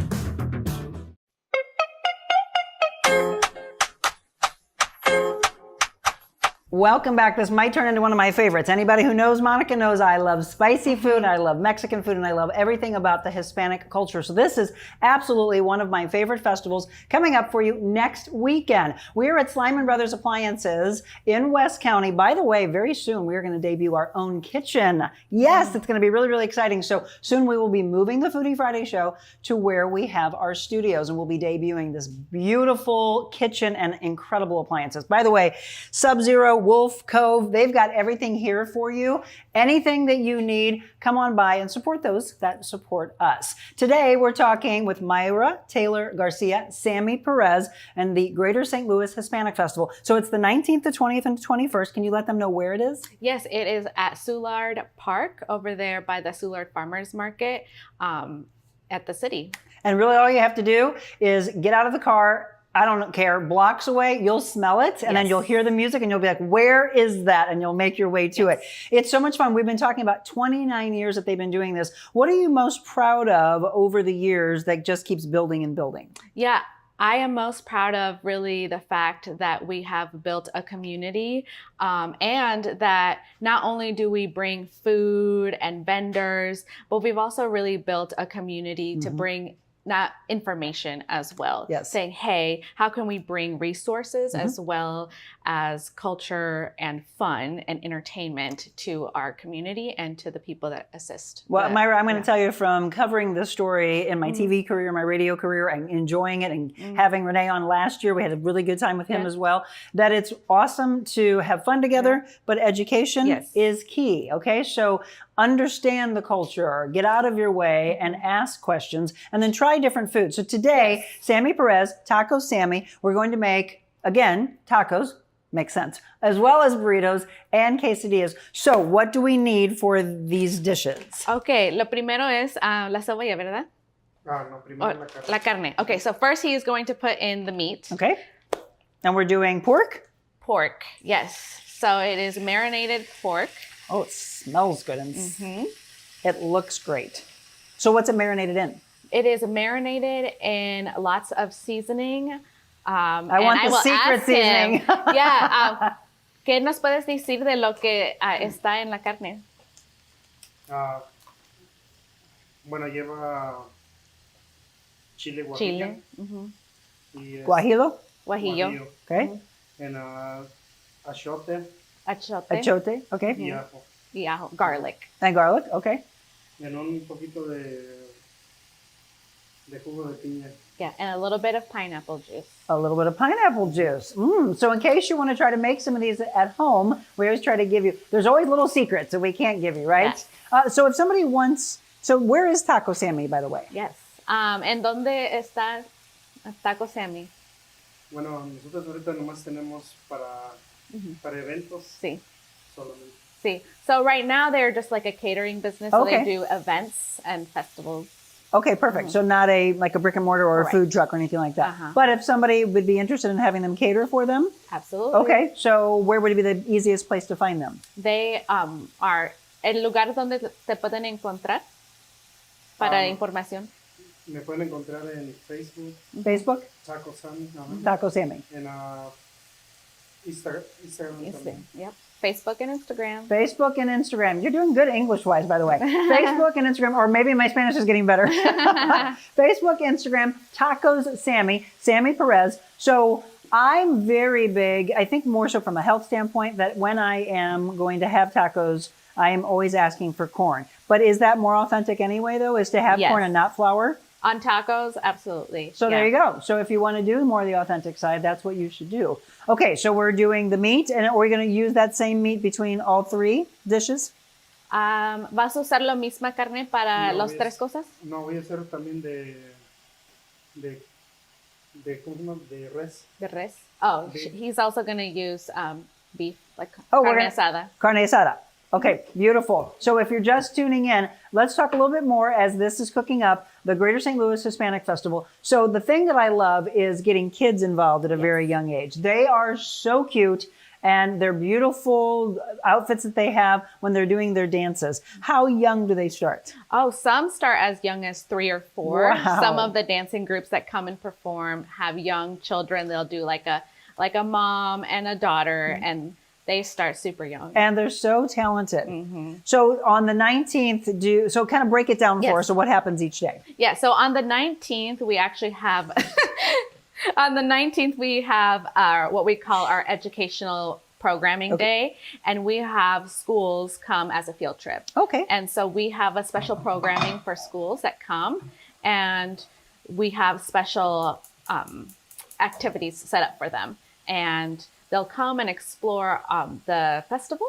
Welcome back. This might turn into one of my favorites. Anybody who knows Monica knows I love spicy food, I love Mexican food, and I love everything about the Hispanic culture. So this is absolutely one of my favorite festivals coming up for you next weekend. We're at Slyman Brothers Appliances in West County. By the way, very soon we're going to debut our own kitchen. Yes, it's going to be really, really exciting. So soon we will be moving the Foodie Friday show to where we have our studios, and we'll be debuting this beautiful kitchen and incredible appliances. By the way, Sub-Zero, Wolf Cove, they've got everything here for you. Anything that you need, come on by and support those that support us. Today, we're talking with Myra Taylor Garcia, Sammy Perez, and the Greater St. Louis Hispanic Festival. So it's the 19th, the 20th, and 21st. Can you let them know where it is? Yes, it is at Soulard Park over there by the Soulard Farmers Market at the city. And really all you have to do is get out of the car, I don't care, blocks away, you'll smell it, and then you'll hear the music, and you'll be like, where is that? And you'll make your way to it. It's so much fun. We've been talking about 29 years that they've been doing this. What are you most proud of over the years that just keeps building and building? Yeah, I am most proud of really the fact that we have built a community and that not only do we bring food and vendors, but we've also really built a community to bring not information as well. Yes. Saying, hey, how can we bring resources as well as culture and fun and entertainment to our community and to the people that assist? Well, Myra, I'm going to tell you from covering this story in my TV career, my radio career, and enjoying it, and having Renee on last year, we had a really good time with him as well, that it's awesome to have fun together, but education is key, okay? So understand the culture, get out of your way and ask questions, and then try different foods. So today, Sammy Perez, Tacos Sammy, we're going to make, again, tacos, makes sense, as well as burritos and quesadillas. So what do we need for these dishes? Okay, lo primero es la cebolla, ¿verdad? No, primero la carne. La carne. Okay, so first he is going to put in the meat. Okay. And we're doing pork? Pork, yes. So it is marinated pork. Oh, it smells good and it looks great. So what's it marinated in? It is marinated in lots of seasoning. I want the secret seasoning. ¿Qué nos puedes decir de lo que está en la carne? Bueno, lleva chile guajillo. Chile. Y Guajillo? Guajillo. Okay. En achote. Achote, okay. Y ajo. Y ajo. Garlic. And garlic, okay. En un poquito de jugo de piña. Yeah, and a little bit of pineapple juice. A little bit of pineapple juice. So in case you want to try to make some of these at home, we always try to give you, there's always little secrets that we can't give you, right? Yes. So if somebody wants, so where is Taco Sammy, by the way? Yes. ¿En dónde está Tacos Sammy? Bueno, nosotros ahorita nomás tenemos para eventos. Sí. Solamente. Sí. So right now they're just like a catering business. So they do events and festivals. Okay, perfect. So not like a brick and mortar or a food truck or anything like that. But if somebody would be interested in having them cater for them? Absolutely. Okay, so where would be the easiest place to find them? They are el lugar donde te pueden encontrar para información. Me pueden encontrar en Facebook. Facebook? Tacos Sammy. Taco Sammy. En Instagram también. Yep. Facebook and Instagram. Facebook and Instagram. You're doing good English-wise, by the way. Facebook and Instagram, or maybe my Spanish is getting better. Facebook, Instagram, Tacos Sammy, Sammy Perez. So I'm very big, I think more so from a health standpoint, that when I am going to have tacos, I am always asking for corn. But is that more authentic anyway, though, is to have corn and not flour? On tacos, absolutely. So there you go. So if you want to do more of the authentic side, that's what you should do. Okay, so we're doing the meat, and are we going to use that same meat between all three dishes? ¿Vas a usar la misma carne para las tres cosas? No, voy a hacer también de res. De res? Oh, he's also going to use beef, like carne asada. Carne asada. Okay, beautiful. So if you're just tuning in, let's talk a little bit more as this is cooking up, the Greater St. Louis Hispanic Festival. So the thing that I love is getting kids involved at a very young age. They are so cute, and they're beautiful outfits that they have when they're doing their dances. How young do they start? Oh, some start as young as 3 or 4. Wow. Some of the dancing groups that come and perform have young children. They'll do like a mom and a daughter, and they start super young. And they're so talented. So on the 19th, so kind of break it down for us. So what happens each day? Yeah, so on the 19th, we actually have, on the 19th, we have what we call our educational programming day, and we have schools come as a field trip. Okay. And so we have a special programming for schools that come, and we have special activities set up for them. And they'll come and explore the festival,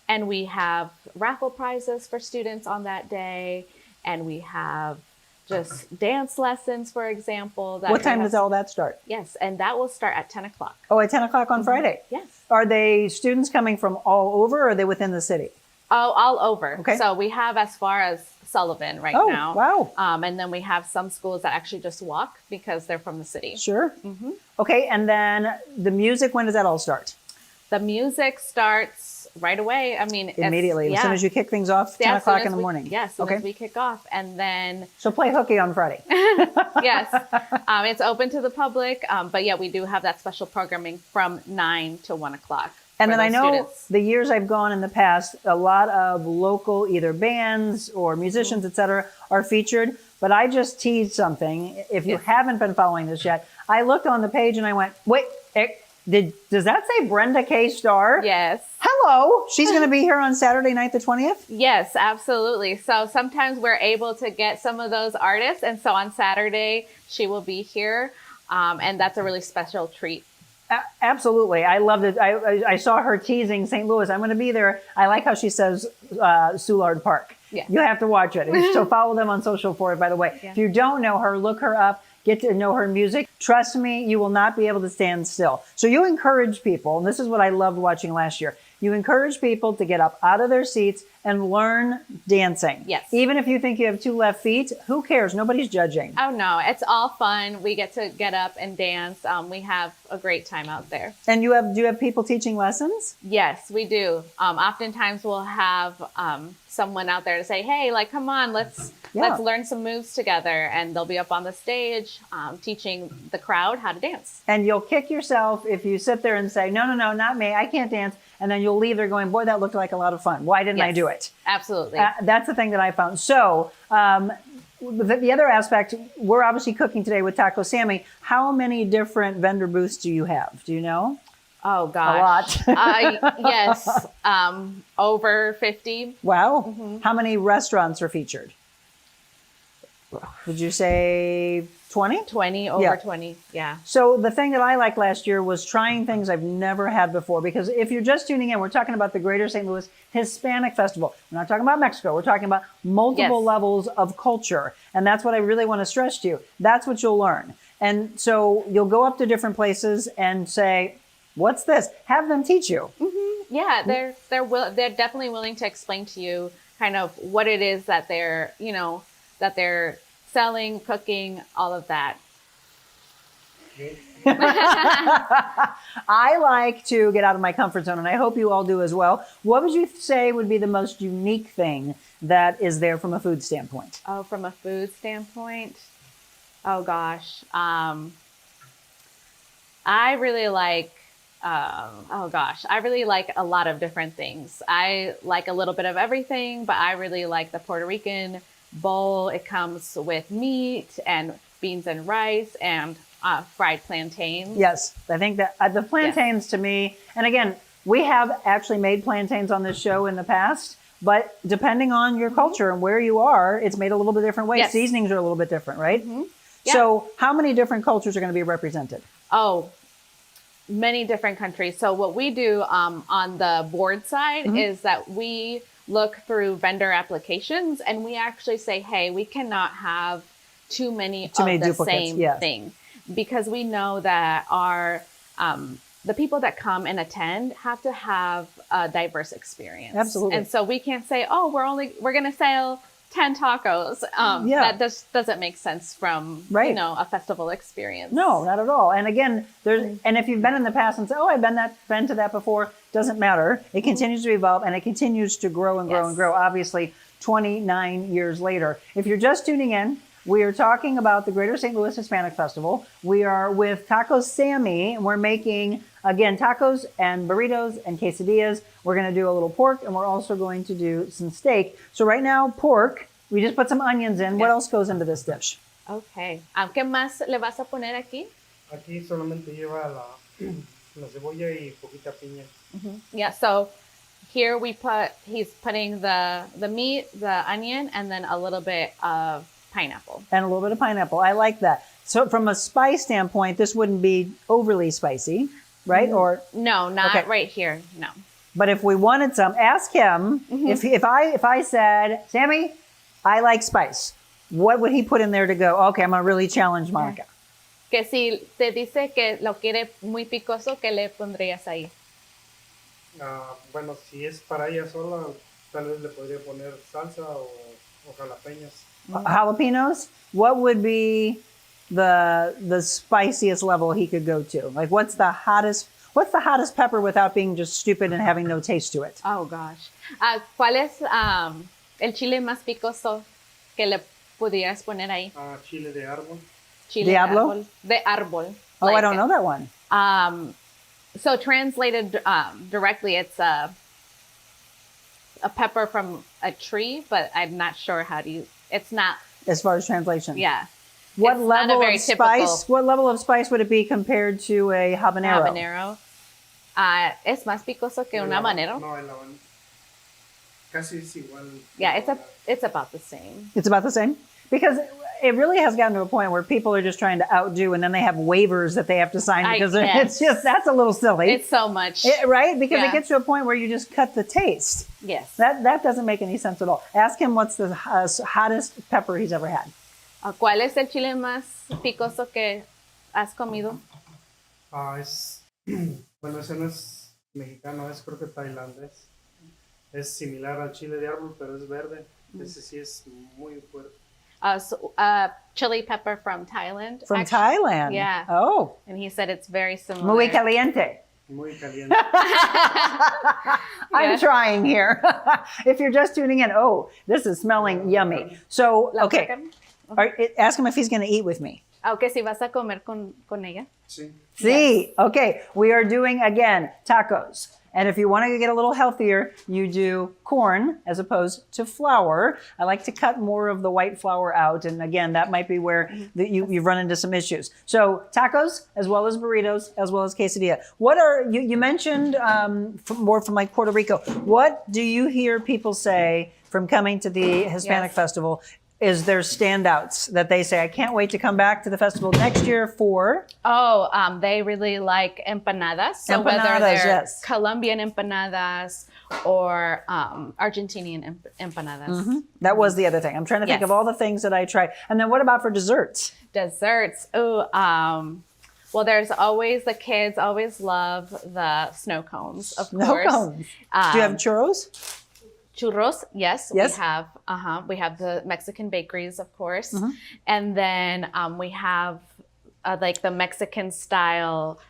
and we have raffle prizes for students on that day, and we have just dance lessons, for example. What time does all that start? Yes, and that will start at 10 o'clock. Oh, at 10 o'clock on Friday? Yes. Are they students coming from all over, or are they within the city? Oh, all over. Okay. So we have as far as Sullivan right now. Wow. And then we have some schools that actually just walk because they're from the city. Sure. Okay, and then the music, when does that all start? The music starts right away. I mean, immediately, as soon as you kick things off, 10 o'clock in the morning. Yes, as soon as we kick off. And then... So play hooky on Friday. Yes. It's open to the public. But yeah, we do have that special programming from 9 to 1 o'clock. And then I know the years I've gone in the past, a lot of local either bands or musicians, et cetera, are featured. But I just teased something. If you haven't been following this yet, I looked on the page and I went, wait, does that say Brenda K. Starr? Yes. Hello. She's going to be here on Saturday night, the 20th? Yes, absolutely. So sometimes we're able to get some of those artists. And so on Saturday, she will be here. And that's a really special treat. Absolutely. I loved it. I saw her teasing St. Louis. I'm going to be there. I like how she says Soulard Park. Yeah. You have to watch it. So follow them on social for it, by the way. Yeah. If you don't know her, look her up. Get to know her music. Trust me, you will not be able to stand still. So you encourage people, and this is what I loved watching last year. You encourage people to get up out of their seats and learn dancing. Yes. Even if you think you have two left feet, who cares? Nobody's judging. Oh, no, it's all fun. We get to get up and dance. We have a great time out there. And do you have people teaching lessons? Yes, we do. Oftentimes we'll have someone out there to say, hey, like, come on, let's learn some moves together. And they'll be up on the stage teaching the crowd how to dance. And you'll kick yourself if you sit there and say, no, not me. I can't dance. And then you'll leave there going, boy, that looked like a lot of fun. Why didn't I do it? Absolutely. That's the thing that I found. So the other aspect, we're obviously cooking today with Tacos Sammy. How many different vendor booths do you have? Do you know? Oh, gosh. A lot. Yes. Over 50. Wow. Mm-hmm. How many restaurants are featured? Did you say 20? 20, over 20. Yeah. So the thing that I liked last year was trying things I've never had before. Because if you're just tuning in, we're talking about the Greater St. Louis Hispanic Festival. We're not talking about Mexico. We're talking about multiple levels of culture. And that's what I really want to stress to you. That's what you'll learn. And so you'll go up to different places and say, what's this? Have them teach you. Mm-hmm. Yeah, they're definitely willing to explain to you kind of what it is that they're selling, cooking, all of that. I like to get out of my comfort zone, and I hope you all do as well. What would you say would be the most unique thing that is there from a food standpoint? Oh, from a food standpoint? Oh, gosh. I really like a lot of different things. I like a little bit of everything, but I really like the Puerto Rican bowl. It comes with meat and beans and rice and fried plantains. Yes, I think that the plantains to me, and again, we have actually made plantains on this show in the past, but depending on your culture and where you are, it's made a little bit different way. Yes. Seasonings are a little bit different, right? Mm-hmm. Yeah. So how many different cultures are going to be represented? Oh, many different countries. So what we do on the board side is that we look through vendor applications and we actually say, hey, we cannot have too many of the same thing, because we know that our the people that come and attend have to have a diverse experience. Absolutely. And so we can't say, oh, we're going to sell 10 tacos. That just doesn't make sense from a festival experience. No, not at all. And again, and if you've been in the past and say, oh, I've been to that before, doesn't matter. It continues to evolve and it continues to grow and grow and grow. Obviously, 29 years later. If you're just tuning in, we are talking about the Greater St. Louis Hispanic Festival. We are with Tacos Sammy, and we're making, again, tacos and burritos and quesadillas. We're going to do a little pork, and we're also going to do some steak. So right now, pork, we just put some onions in. What else goes into this dish? Okay. ¿Qué más le vas a poner aquí? Aquí solamente lleva la cebolla y poquita piña. Yeah, so here he's putting the meat, the onion, and then a little bit of pineapple. And a little bit of pineapple. I like that. So from a spice standpoint, this wouldn't be overly spicy, right? Or no, not right here. No. But if we wanted some, ask him. If I said, Sammy, I like spice, what would he put in there to go, okay, I'm going to really challenge Monica? Que si te dice que lo quiere muy picoso, ¿qué le pondrías ahí? Bueno, si es para ella sola, tal vez le podría poner salsa o jalapeños. Jalapenos? What would be the spiciest level he could go to? Like, what's the hottest pepper without being just stupid and having no taste to it? Oh gosh. ¿Cuál es el chile más picoso que le pudieras poner ahí? Chile de árbol. Chile Diablo? de árbol. Oh, I don't know that one. So translated directly, it's a pepper from a tree, but I'm not sure how to use. It's not as far as translation. Yeah. What It's not a level very of typical- spice? What level of spice would it be compared to a habanero? Habanero. Es más picoso que un habanero. No, el habanero. Casi es igual. Yeah, it's about the same. It's about the same? Because it really has gotten to a point where people are just trying to outdo, and then they have waivers that they have to sign because it's just, that's a little silly. It's so much. Right? Because Yeah. it gets to a point where you just cut the taste. Yes. That doesn't make any sense at all. Ask him what's the hottest pepper he's ever had. ¿Cuál es el chile más picoso que has comido? Bueno, ese no es mexicano, es creo que tailandés. Es similar al chile de árbol, pero es verde. Ese sí es muy fuerte. Chili pepper from Thailand. From Thailand? Yeah. Oh. And he said it's very similar. Muy caliente. Muy caliente. I'm trying here. If you're just tuning in, this is smelling yummy. So, okay. Ask him if he's going to eat with me. Aunque si vas a comer con ella. Sí. See, okay, we are doing, again, tacos. And if you want to get a little healthier, you do corn as opposed to flour. I like to cut more of the white flour out. And again, that might be where you've run into some issues. So tacos, as well as burritos, as well as quesadilla. What are, you mentioned more from like Puerto Rico. What do you hear people say from coming to the Hispanic Festival? Is there standouts that they say, I can't wait to come back to the festival next year for? They really like empanadas. So Empanadas, whether they're yes. Colombian empanadas or Argentinian empanadas. Mm-hmm. That was the other thing. I'm trying to think of all the things that I tried. And then what about for desserts? Desserts. Well, there's always, the kids always love the snow cones, of course. Snow cones. Do you have churros? Churros, yes. Yes. We have the Mexican bakeries, of course. Mm-hmm. And then we have like the Mexican style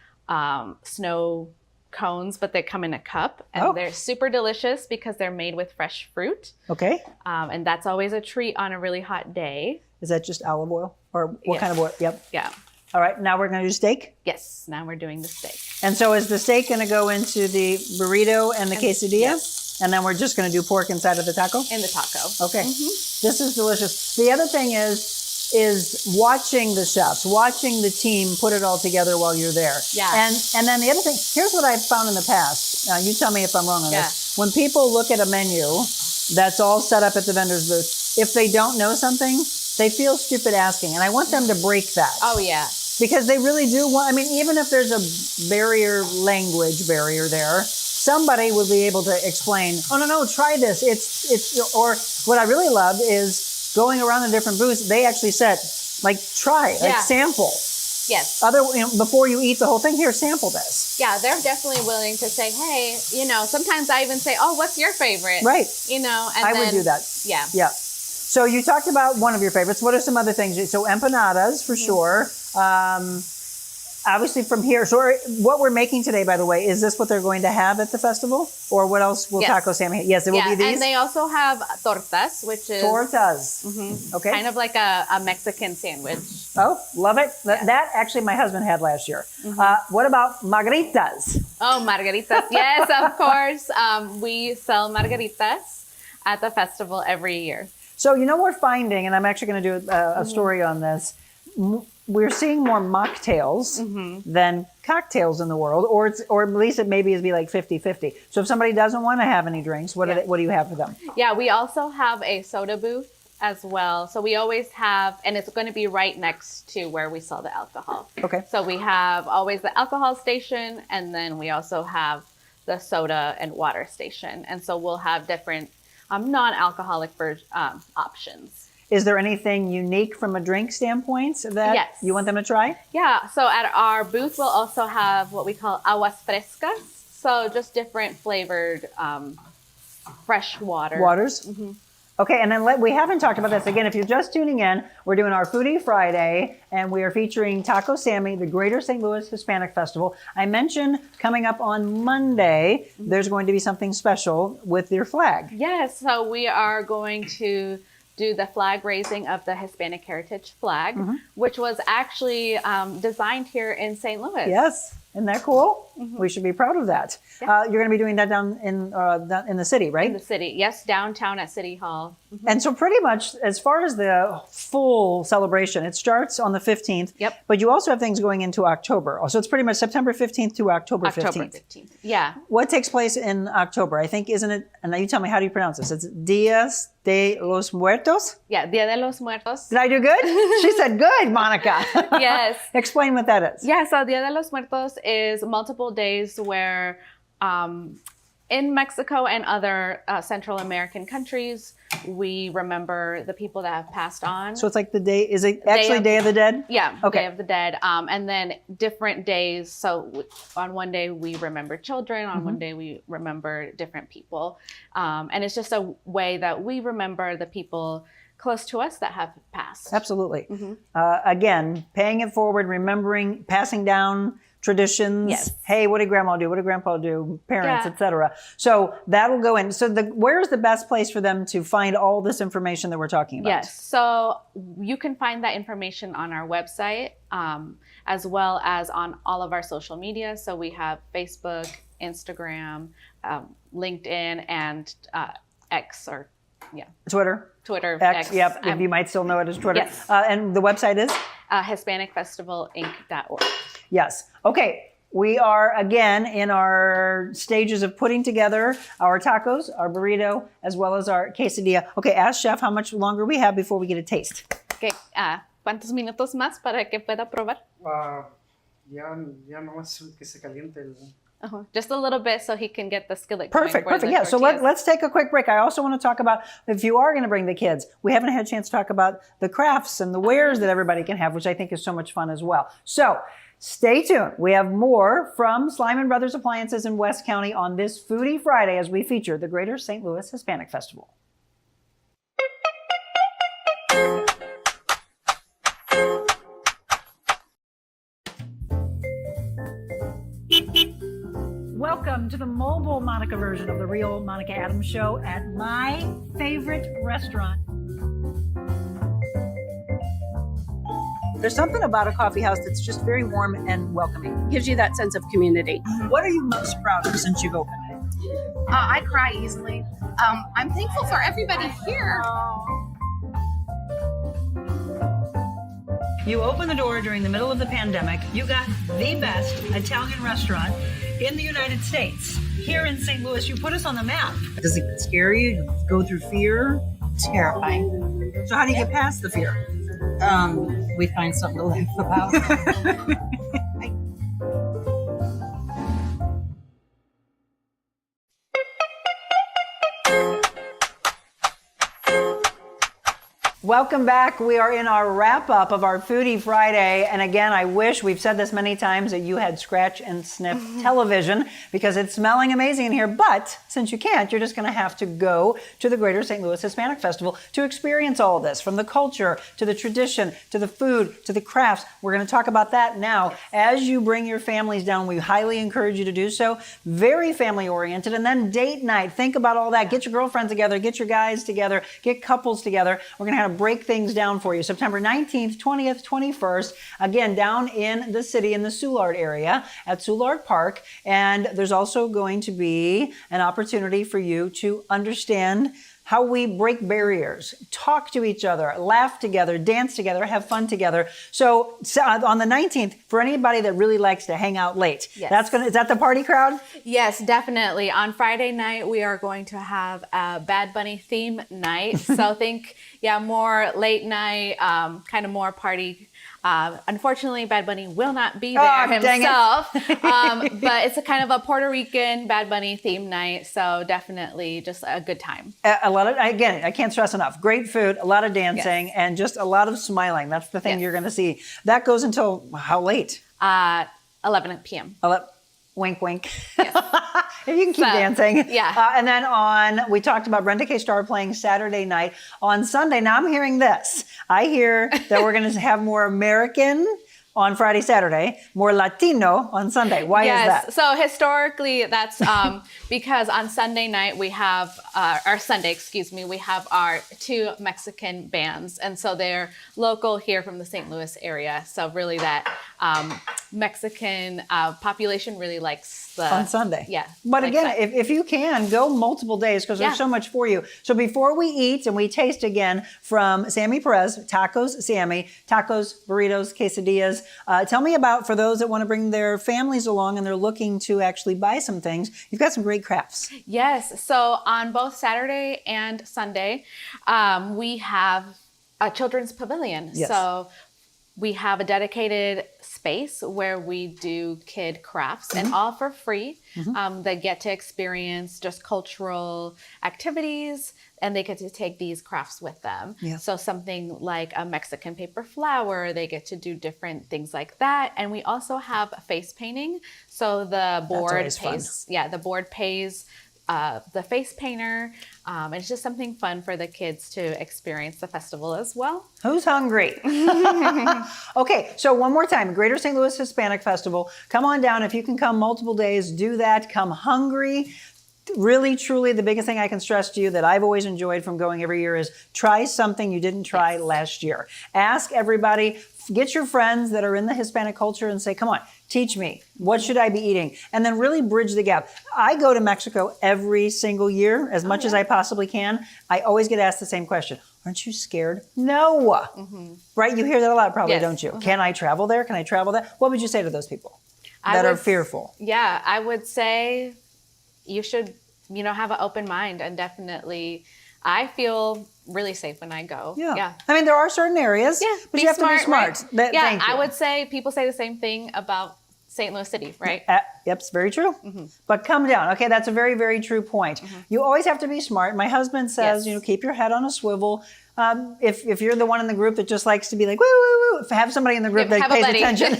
snow cones, but they come in a cup. And they're super delicious because they're made with fresh fruit. Okay. And that's always a treat on a really hot day. Is that just olive oil? Or what kind of oil? Yep. Yeah. All right, now we're going to do steak? Yes, now we're doing the steak. And so is the steak going to go into the burrito and the quesadilla? Yes. And then we're just going to do pork inside of the taco? In the taco. Okay. Mm-hmm. This is delicious. The other thing is watching the chefs, watching the team put it all together while you're there. Yeah. And then the other thing, here's what I've found in the past. You tell me if I'm wrong on this. When people look at a menu that's all set up at the vendor's booth, if they don't know something, they feel stupid asking. And I want them to break that. Oh, yeah. Because they really do want, I mean, even if there's a language barrier there, somebody will be able to explain, no, try this. It's, or what I really loved is going around the different booths, they actually said, like, try, like sample. Yes. Before you eat the whole thing, here, sample this. Yeah, they're definitely willing to say, hey, sometimes I even say, what's your favorite? Right. And I would do that. Yeah. Yeah. So you talked about one of your favorites. What are some other things? So empanadas, for sure. Obviously from here. So what we're making today, by the way, is this what they're going to have at the festival? Or what else will Tacos Sammy? Yes, it will be these. And they also have tortas, which is... Tortas. Mm-hmm, okay. Kind of like a Mexican sandwich. Oh, love it. That actually my husband had last year. Mm-hmm. What about margaritas? Oh, margaritas. Yes, of course. We sell margaritas at the festival every year. So, we're finding, and I'm actually going to do a story on this, we're seeing more mocktails than cocktails in the world, or at least it maybe is be like 50-50. So if somebody doesn't want to have any drinks, what do you have for them? Yeah, we also have a soda booth as well. So we always have, and it's going to be right next to where we sell the alcohol. Okay. So we have always the alcohol station, and then we also have the soda and water station. And so we'll have different non-alcoholic options. Is there anything unique from a drink standpoint that you want them to try? Yeah, so at our booth, we'll also have what we call aguas frescas. So just different flavored fresh water. Waters? Mm-hmm. Okay, and then we haven't talked about this. Again, if you're just tuning in, we're doing our Foodie Friday, and we are featuring Tacos Sammy, the Greater St. Louis Hispanic Festival. I mentioned coming up on Monday, there's going to be something special with your flag. Yes, so we are going to do the flag raising of the Hispanic Heritage flag, which was actually designed here in St. Louis. Yes. Isn't that cool? We should be proud of that. Yeah. You're going to be doing that down in the city, right? In the city, yes, downtown at City Hall. And so pretty much as far as the full celebration, it starts on the 15th. Yep. But you also have things going into October. So it's pretty much September 15th to October 15th. October 15th. Yeah. What takes place in October? I think, isn't it? And now you tell me, how do you pronounce this? It's Dias de los Muertos? Yeah, Dia de los Muertos. Did I do good? She said good, Monica. Yes. Explain what that is. Yeah, so Dia de los Muertos is multiple days where in Mexico and other Central American countries, we remember the people that have passed on. So it's like the day, is it actually Day of the Dead? Yeah, Okay. Day of the Dead. And then different days. So on one day we remember children, on one day we remember different people. And it's just a way that we remember the people close to us that have passed. Absolutely. Again, paying it forward, remembering, passing down traditions. Yes. Hey, what did grandma do? What did grandpa do? Parents, Yeah. etc. So that'll go in. So where's the best place for them to find all this information that we're talking about? Yes, so you can find that information on our website, as well as on all of our social media. So we have Facebook, Instagram, LinkedIn, and X, or Twitter, X. Yep. If you might still know it as Twitter. Yes. And the website is? HispanicFestivalInc.org. Yes. Okay. We are again in our stages of putting together our tacos, our burrito, as well as our quesadilla. Okay, ask Chef how much longer we have before we get a taste. Okay, ¿cuántos minutos más para que pueda probar? Ya nomás que se caliente el... Just a little bit so he can get the skillet going Perfect, for perfect. the Yeah, so tortillas. let's take a quick break. I also want to talk about, if you are going to bring the kids, we haven't had a chance to talk about the crafts and the wares that everybody can have, which I think is so much fun as well. So stay tuned. We have more from Slyman Brothers Appliances in West County on this Foodie Friday as we feature the Greater St. Louis Hispanic Festival. Welcome to the mobile Monica version of the Real Monica Adams Show at my favorite restaurant. There's something about a coffee house that's just very warm and welcoming. Gives you that sense of community. What are you most proud of since you've opened it? I cry easily. I'm thankful for everybody here. You opened the door during the middle of the pandemic. You got the best Italian restaurant in the United States. Here in St. Louis, you put us on the map. Does it scare you? You go through fear? Terrifying. So how do you get past the fear? We find something to laugh about. Welcome back. We are in our wrap-up of our Foodie Friday. And again, I wish, we've said this many times, that you had scratch and sniff television because it's smelling amazing in here. But since you can't, you're just going to have to go to the Greater St. Louis Hispanic Festival to experience all this, from the culture to the tradition to the food to the crafts. We're going to talk about that now. As you bring your families down, we highly encourage you to do so. Very family-oriented. And then date night. Think about all that. Get your girlfriends together. Get your guys together. Get couples together. We're going to have break things down for you. September 19th, 20th, 21st, again, down in the city in the Soulard area at Soulard Park. And there's also going to be an opportunity for you to understand how we break barriers, talk to each other, laugh together, dance together, have fun together. So on the 19th, for anybody that really likes to hang out late, Yes. is that the party crowd? Yes, definitely. On Friday night, we are going to have a Bad Bunny theme night. So think, more late night, kind of more party. Unfortunately, Bad Bunny will not be there himself, but it's a kind of a Puerto Rican Bad Bunny theme night. So definitely just a good time. A lot of, again, I can't stress enough, great food, a lot of dancing, and just a lot of smiling. That's the thing you're going to see. That goes until how late? 11 p.m. Wink, wink. Yes. If you can keep dancing. Yeah. And then we talked about Brenda K. Starr playing Saturday night. On Sunday, now I'm hearing this. I hear that we're going to have more American on Friday, Saturday, more Latino on Sunday. Why is that? So historically, that's because on Sunday night we have, we have our two Mexican bands. And so they're local here from the St. Louis area. So really that Mexican population really likes the on Sunday. Yeah. But likes again, that. if you can, go multiple days because there's so much for you. So before we eat and we taste again from Sammy Perez, Tacos Sammy, tacos, burritos, quesadillas, tell me about, for those that want to bring their families along and they're looking to actually buy some things, you've got some great crafts. Yes. So on both Saturday and Sunday, we have a children's pavilion. Yes. So we have a dedicated space where we do kid crafts and all for free. They get to experience just cultural activities and they get to take these crafts with them. Yeah. So something like a Mexican paper flower, they get to do different things like that. And we also have face painting. So the board always fun. pays, the board pays the face painter. It's just something fun for the kids to experience the festival as well. Who's hungry? Okay, so one more time, Greater St. Louis Hispanic Festival. Come on down. If you can come multiple days, do that. Come hungry. Really, truly, the biggest thing I can stress to you that I've always enjoyed from going every year is try something you didn't try last year. Ask everybody, get your friends that are in the Hispanic culture and say, come on, teach me. What should I be eating? And then really bridge the gap. I go to Mexico every single year as much as I possibly can. I always get asked the same question. Aren't you scared? No. Right? You hear that a lot probably, don't you? Can I travel there? Can I travel there? What would you say to those people that are fearful? Yeah, I would say you should, have an open mind and definitely, I feel really safe when I go. Yeah. I mean, there are certain areas, but you have to be smart. Right? Thank you. I would say people say the same thing about St. Louis City, right? Yep, it's very true. But come down. Okay, that's a very, very true point. You always have to be smart. My husband says, keep your head on a swivel. If you're the one in the group that just likes to be like, woo, woo, woo, have somebody in the group that pays attention.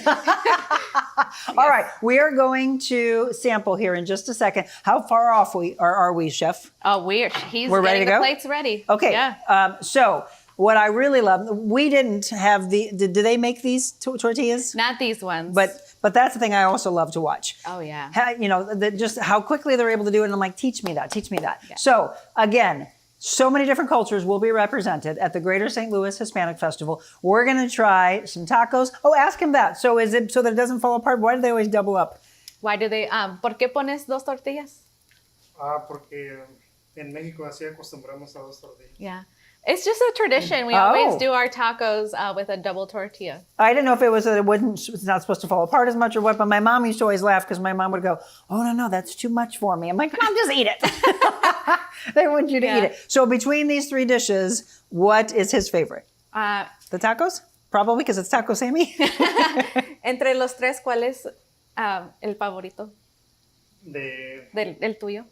All right, we are going to sample here in just a second. How far off are we, Chef? Oh, he's We're ready getting to the go? plates ready. Okay. Yeah. So what I really love, we didn't have did they make these tortillas? Not these ones. But that's the thing I also love to watch. Oh, yeah. Just how quickly they're able to do it. And I'm like, teach me that. Yeah. So again, so many different cultures will be represented at the Greater St. Louis Hispanic Festival. We're going to try some tacos. Oh, ask him that. So is it so that it doesn't fall apart? Why do they always double up? Why do they, ¿por qué pones dos tortillas? Porque en México así acostumbramos a dos tortillas. Yeah. It's just a tradition. We always do our tacos with a double tortilla. I didn't know if it was that it's not supposed to fall apart as much or what, but my mom used to always laugh because my mom would go, oh, no, that's too much for me. I'm like, Mom, just eat it. They want you to eat it. So between these three dishes, what is his favorite? The tacos? Probably because it's Tacos Sammy. Entre los tres, ¿cuál es el favorito? Del tuyo.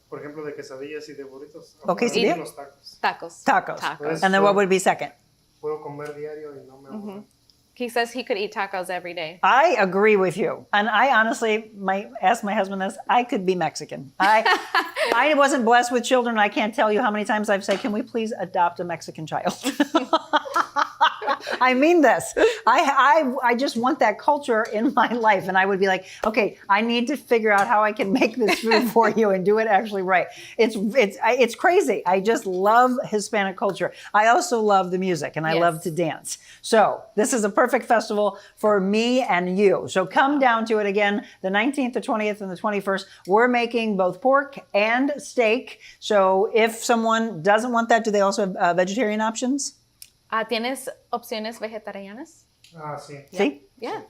Por ejemplo, de quesadillas y de burritos. Okay, sí. Los tacos. Tacos. And then what would be second? Puedo comer diario y no me aburro. He says he could eat tacos every day. I agree with you. And I honestly ask my husband this, I could be Mexican. I wasn't blessed with children. I can't tell you how many times I've said, can we please adopt a Mexican child? I mean this. I just want that culture in my life. And I would be like, okay, I need to figure out how I can make this food for you and do it actually right. It's crazy. I just love Hispanic culture. I also love the music and I love to dance. So this is a perfect festival for me and you. So come down to it again, the 19th, the 20th, and the 21st. We're making both pork and steak. So if someone doesn't want that, do they also have vegetarian options? ¿Tienes opciones vegetarianas? Sí. See? Yeah.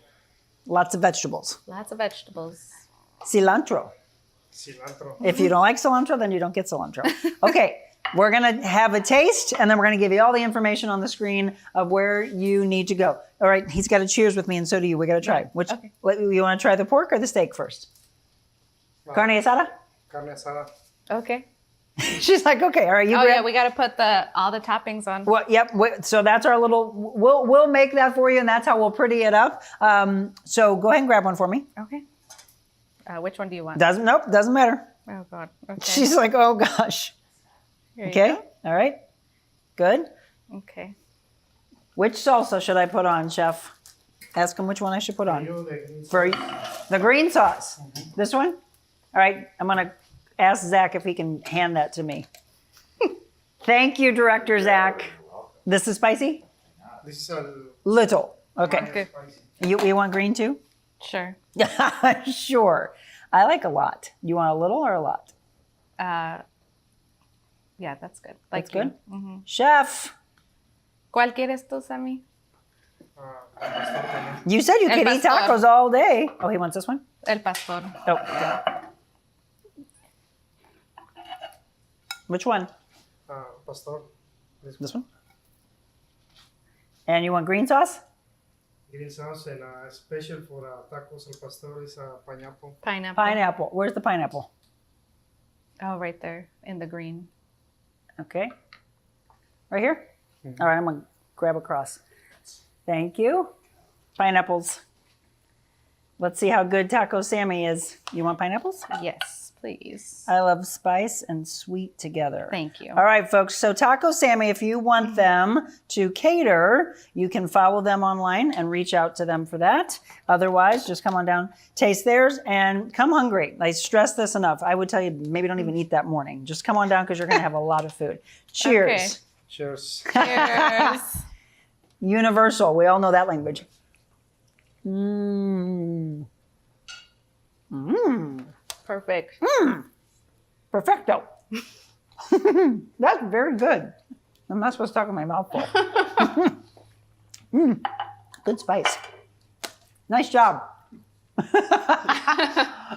Lots of vegetables. Lots of vegetables. Cilantro. If you don't like cilantro, then you don't get cilantro. Okay, we're going to have a taste, and then we're going to give you all the information on the screen of where you need to go. All right, he's got to cheers with me, and so do you. We got to try. Which you want to try the pork or the steak first? Carne asada? Carne asada. Okay. She's like, okay, all right. Yeah, we got to put all the toppings on. Well, yep. So that's our little. We'll make that for you, and that's how we'll pretty it up. So go ahead and grab one for me. Okay. Which one do you want? Doesn't matter. Oh God. Okay. She's like, oh gosh. Okay. All right. Good. Okay. Which salsa should I put on, Chef? Ask him which one I should put on. For the green sauce. This one? All right. I'm gonna ask Zach if he can hand that to me. Thank you, Director Zach. This is spicy? This is a little. Okay. You want green too? Sure. Sure. I like a lot. You want a little or a lot? Yeah, that's good. That's good. Chef. ¿Cuál quieres tú, Sammy? You said you El could eat pastor. tacos all day. Oh, he wants this one? El pastor. Oh. Which one? Pastor. This one? And you want green sauce? Green sauce and special for tacos al pastor is pineapple. Pineapple. Pineapple. Where's the pineapple? Oh, right there in the green. Okay. Right here? All right, I'm going to grab across. Thank you. Pineapples. Let's see how good Taco Sammy is. You want pineapples? Yes, please. I love spice and sweet together. Thank you. All right, folks. So Taco Sammy, if you want them to cater, you can follow them online and reach out to them for that. Otherwise, just come on down, taste theirs, and come hungry. I stress this enough. I would tell you maybe don't even eat that morning. Just come on down because you're going to have a lot of food. Cheers. Okay. Cheers. Cheers. Universal. We all know that language. Mmm. Mmm. Perfect. Perfecto. That's very good. I'm not supposed to talk with my mouth full. Good spice. Nice job.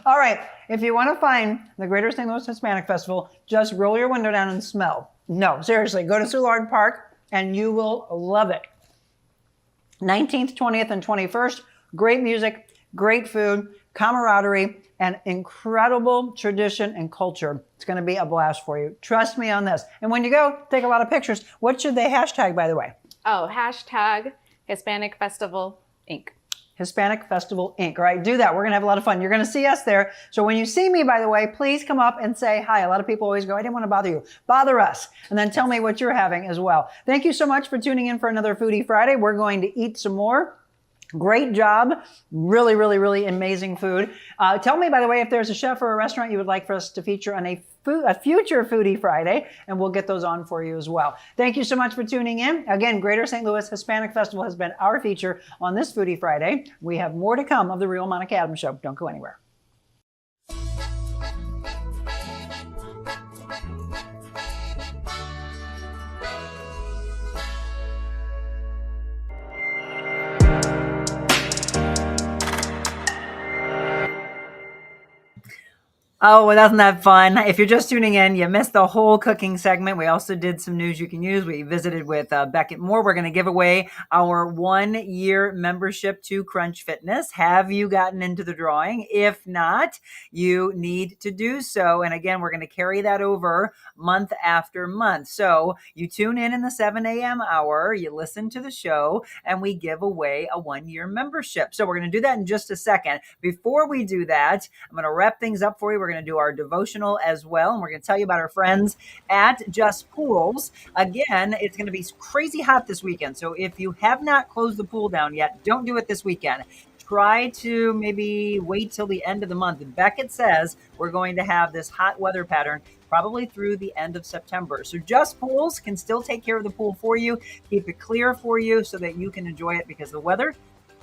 All right. If you want to find the Greater St. Louis Hispanic Festival, just roll your window down and smell. No, seriously, go to Soulard Park and you will love it. 19th, 20th, and 21st. Great music, great food, camaraderie, and incredible tradition and culture. It's going to be a blast for you. Trust me on this. And when you go, take a lot of pictures. What should they hashtag, by the way? Oh, hashtag Hispanic Festival Inc. Hispanic Festival Inc. All right, do that. We're going to have a lot of fun. You're going to see us there. So when you see me, by the way, please come up and say hi. A lot of people always go, I didn't want to bother you. Bother us. And then tell me what you're having as well. Thank you so much for tuning in for another Foodie Friday. We're going to eat some more. Great job. Really, really, really amazing food. Tell me, by the way, if there's a chef or a restaurant you would like for us to feature on a future Foodie Friday, and we'll get those on for you as well. Thank you so much for tuning in. Again, Greater St. Louis Hispanic Festival has been our feature on this Foodie Friday. We have more to come of The Real Monica Adams Show. Don't go anywhere. Oh, well, wasn't that fun? If you're just tuning in, you missed the whole cooking segment. We also did some news you can use. We visited with Beckett Moore. We're going to give away our 1-year membership to Crunch Fitness. Have you gotten into the drawing? If not, you need to do so. And again, we're going to carry that over month after month. So you tune in the 7 a.m. hour, you listen to the show, and we give away a 1-year membership. So we're going to do that in just a second. Before we do that, I'm going to wrap things up for you. We're going to do our devotional as well, and we're going to tell you about our friends at Just Pools. Again, it's going to be crazy hot this weekend, so if you have not closed the pool down yet, don't do it this weekend. Try to maybe wait till the end of the month. Beckett says we're going to have this hot weather pattern probably through the end of September. So Just Pools can still take care of the pool for you, keep it clear for you so that you can enjoy it, because the weather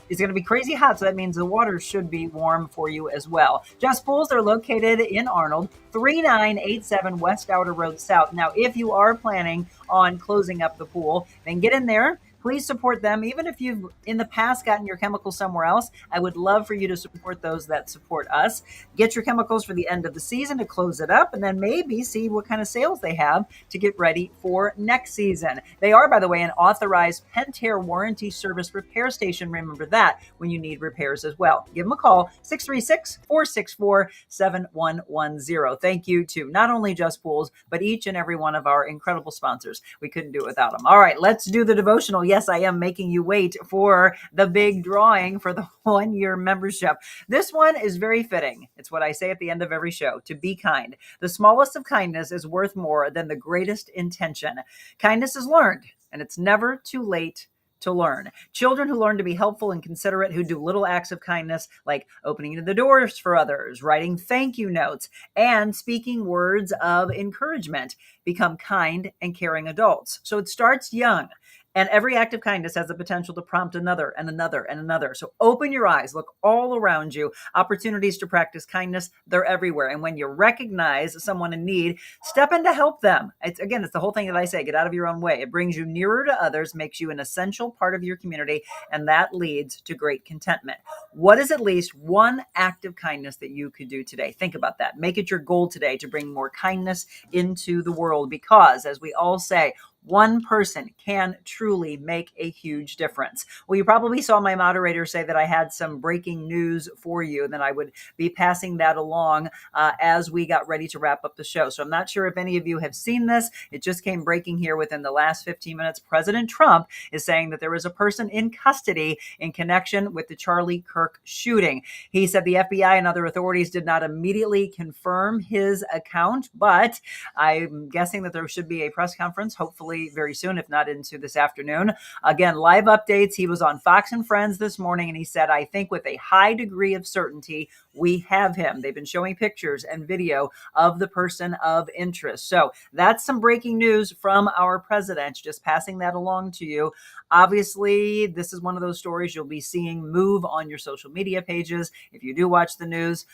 is going to be crazy hot, so that means the water should be warm for you as well. Just Pools are located in Arnold, 3987 West Outer Road South. Now, if you are planning on closing up the pool, then get in there. Please support them. Even if you've in the past gotten your chemicals somewhere else, I would love for you to support those that support us. Get your chemicals for the end of the season to close it up, and then maybe see what kind of sales they have to get ready for next season. They are, by the way, an authorized Pentair warranty service repair station. Remember that when you need repairs as well. Give them a call, 636-464-7110. Thank you to not only Just Pools, but each and every one of our incredible sponsors. We couldn't do it without them. All right, let's do the devotional. Yes, I am making you wait for the big drawing for the 1-year membership. This one is very fitting. It's what I say at the end of every show, to be kind. The smallest of kindness is worth more than the greatest intention. Kindness is learned, and it's never too late to learn. Children who learn to be helpful and considerate, who do little acts of kindness like opening the doors for others, writing thank you notes, and speaking words of encouragement, become kind and caring adults. So it starts young. And every act of kindness has the potential to prompt another and another and another. So open your eyes, look all around you. Opportunities to practice kindness, they're everywhere. And when you recognize someone in need, step in to help them. It's the whole thing that I say, get out of your own way. It brings you nearer to others, makes you an essential part of your community, and that leads to great contentment. What is at least one act of kindness that you could do today? Think about that. Make it your goal today to bring more kindness into the world, because as we all say, one person can truly make a huge difference. Well, you probably saw my moderator say that I had some breaking news for you, and that I would be passing that along as we got ready to wrap up the show. So I'm not sure if any of you have seen this. It just came breaking here within the last 15 minutes. President Trump is saying that there is a person in custody in connection with the Charlie Kirk shooting. He said the FBI and other authorities did not immediately confirm his account, but I'm guessing that there should be a press conference, hopefully very soon, if not into this afternoon. Again, live updates. He was on Fox and Friends this morning, and he said, I think with a high degree of certainty, we have him. They've been showing pictures and video of the person of interest. So that's some breaking news from our president. Just passing that along to you. Obviously, this is one of those stories you'll be seeing move on your social media pages. If you do watch the news,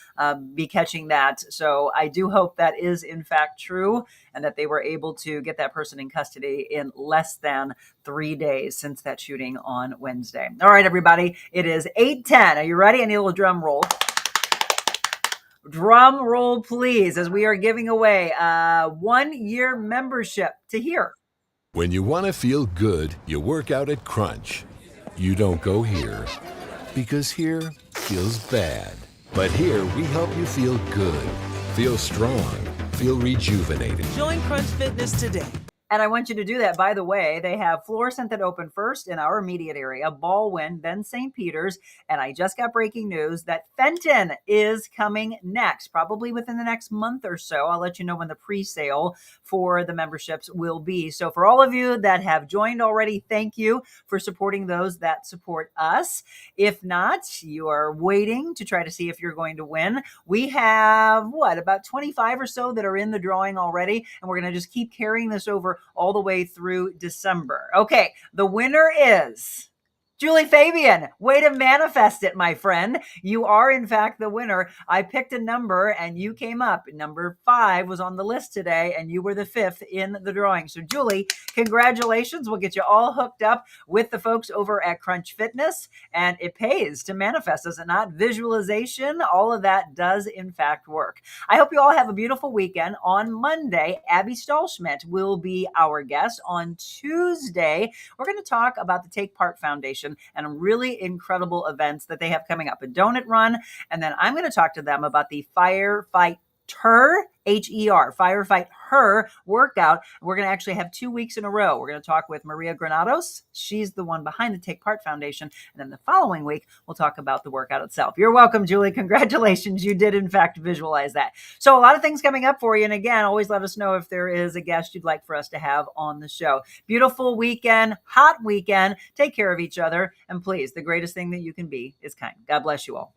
be catching that. So I do hope that is in fact true, and that they were able to get that person in custody in less than 3 days since that shooting on Wednesday. All right, everybody, it is 8:10. Are you ready? I need a little drum roll. Drum roll, please, as we are giving away a 1-year membership to here. When you want to feel good, you work out at Crunch. You don't go here, because here feels bad. But here we help you feel good, feel strong, feel rejuvenated. Join Crunch Fitness today. And I want you to do that. By the way, they have Florissant that opened first in our immediate area, Baldwin, then St. Peter's. And I just got breaking news that Fenton is coming next, probably within the next month or so. I'll let you know when the pre-sale for the memberships will be. So for all of you that have joined already, thank you for supporting those that support us. If not, you are waiting to try to see if you're going to win. We have, about 25 or so that are in the drawing already. And we're going to just keep carrying this over all the way through December. Okay, the winner is Julie Fabian. Way to manifest it, my friend. You are, in fact, the winner. I picked a number and you came up. Number 5 was on the list today, and you were the 5th in the drawing. So, Julie, congratulations. We'll get you all hooked up with the folks over at Crunch Fitness. And it pays to manifest, does it not? Visualization, all of that does, in fact, work. I hope you all have a beautiful weekend. On Monday, Abby Stahlschmidt will be our guest. On Tuesday, we're going to talk about the Take Part Foundation and really incredible events that they have coming up. A donut run, and then I'm going to talk to them about the Firefight Her, H-E-R, Firefight Her workout. We're going to actually have 2 weeks in a row. We're going to talk with Maria Granados. She's the one behind the Take Part Foundation. And then the following week, we'll talk about the workout itself. You're welcome, Julie. Congratulations. You did, in fact, visualize that. So a lot of things coming up for you. And again, always let us know if there is a guest you'd like for us to have on the show. Beautiful weekend, hot weekend. Take care of each other. And please, the greatest thing that you can be is kind. God bless you all.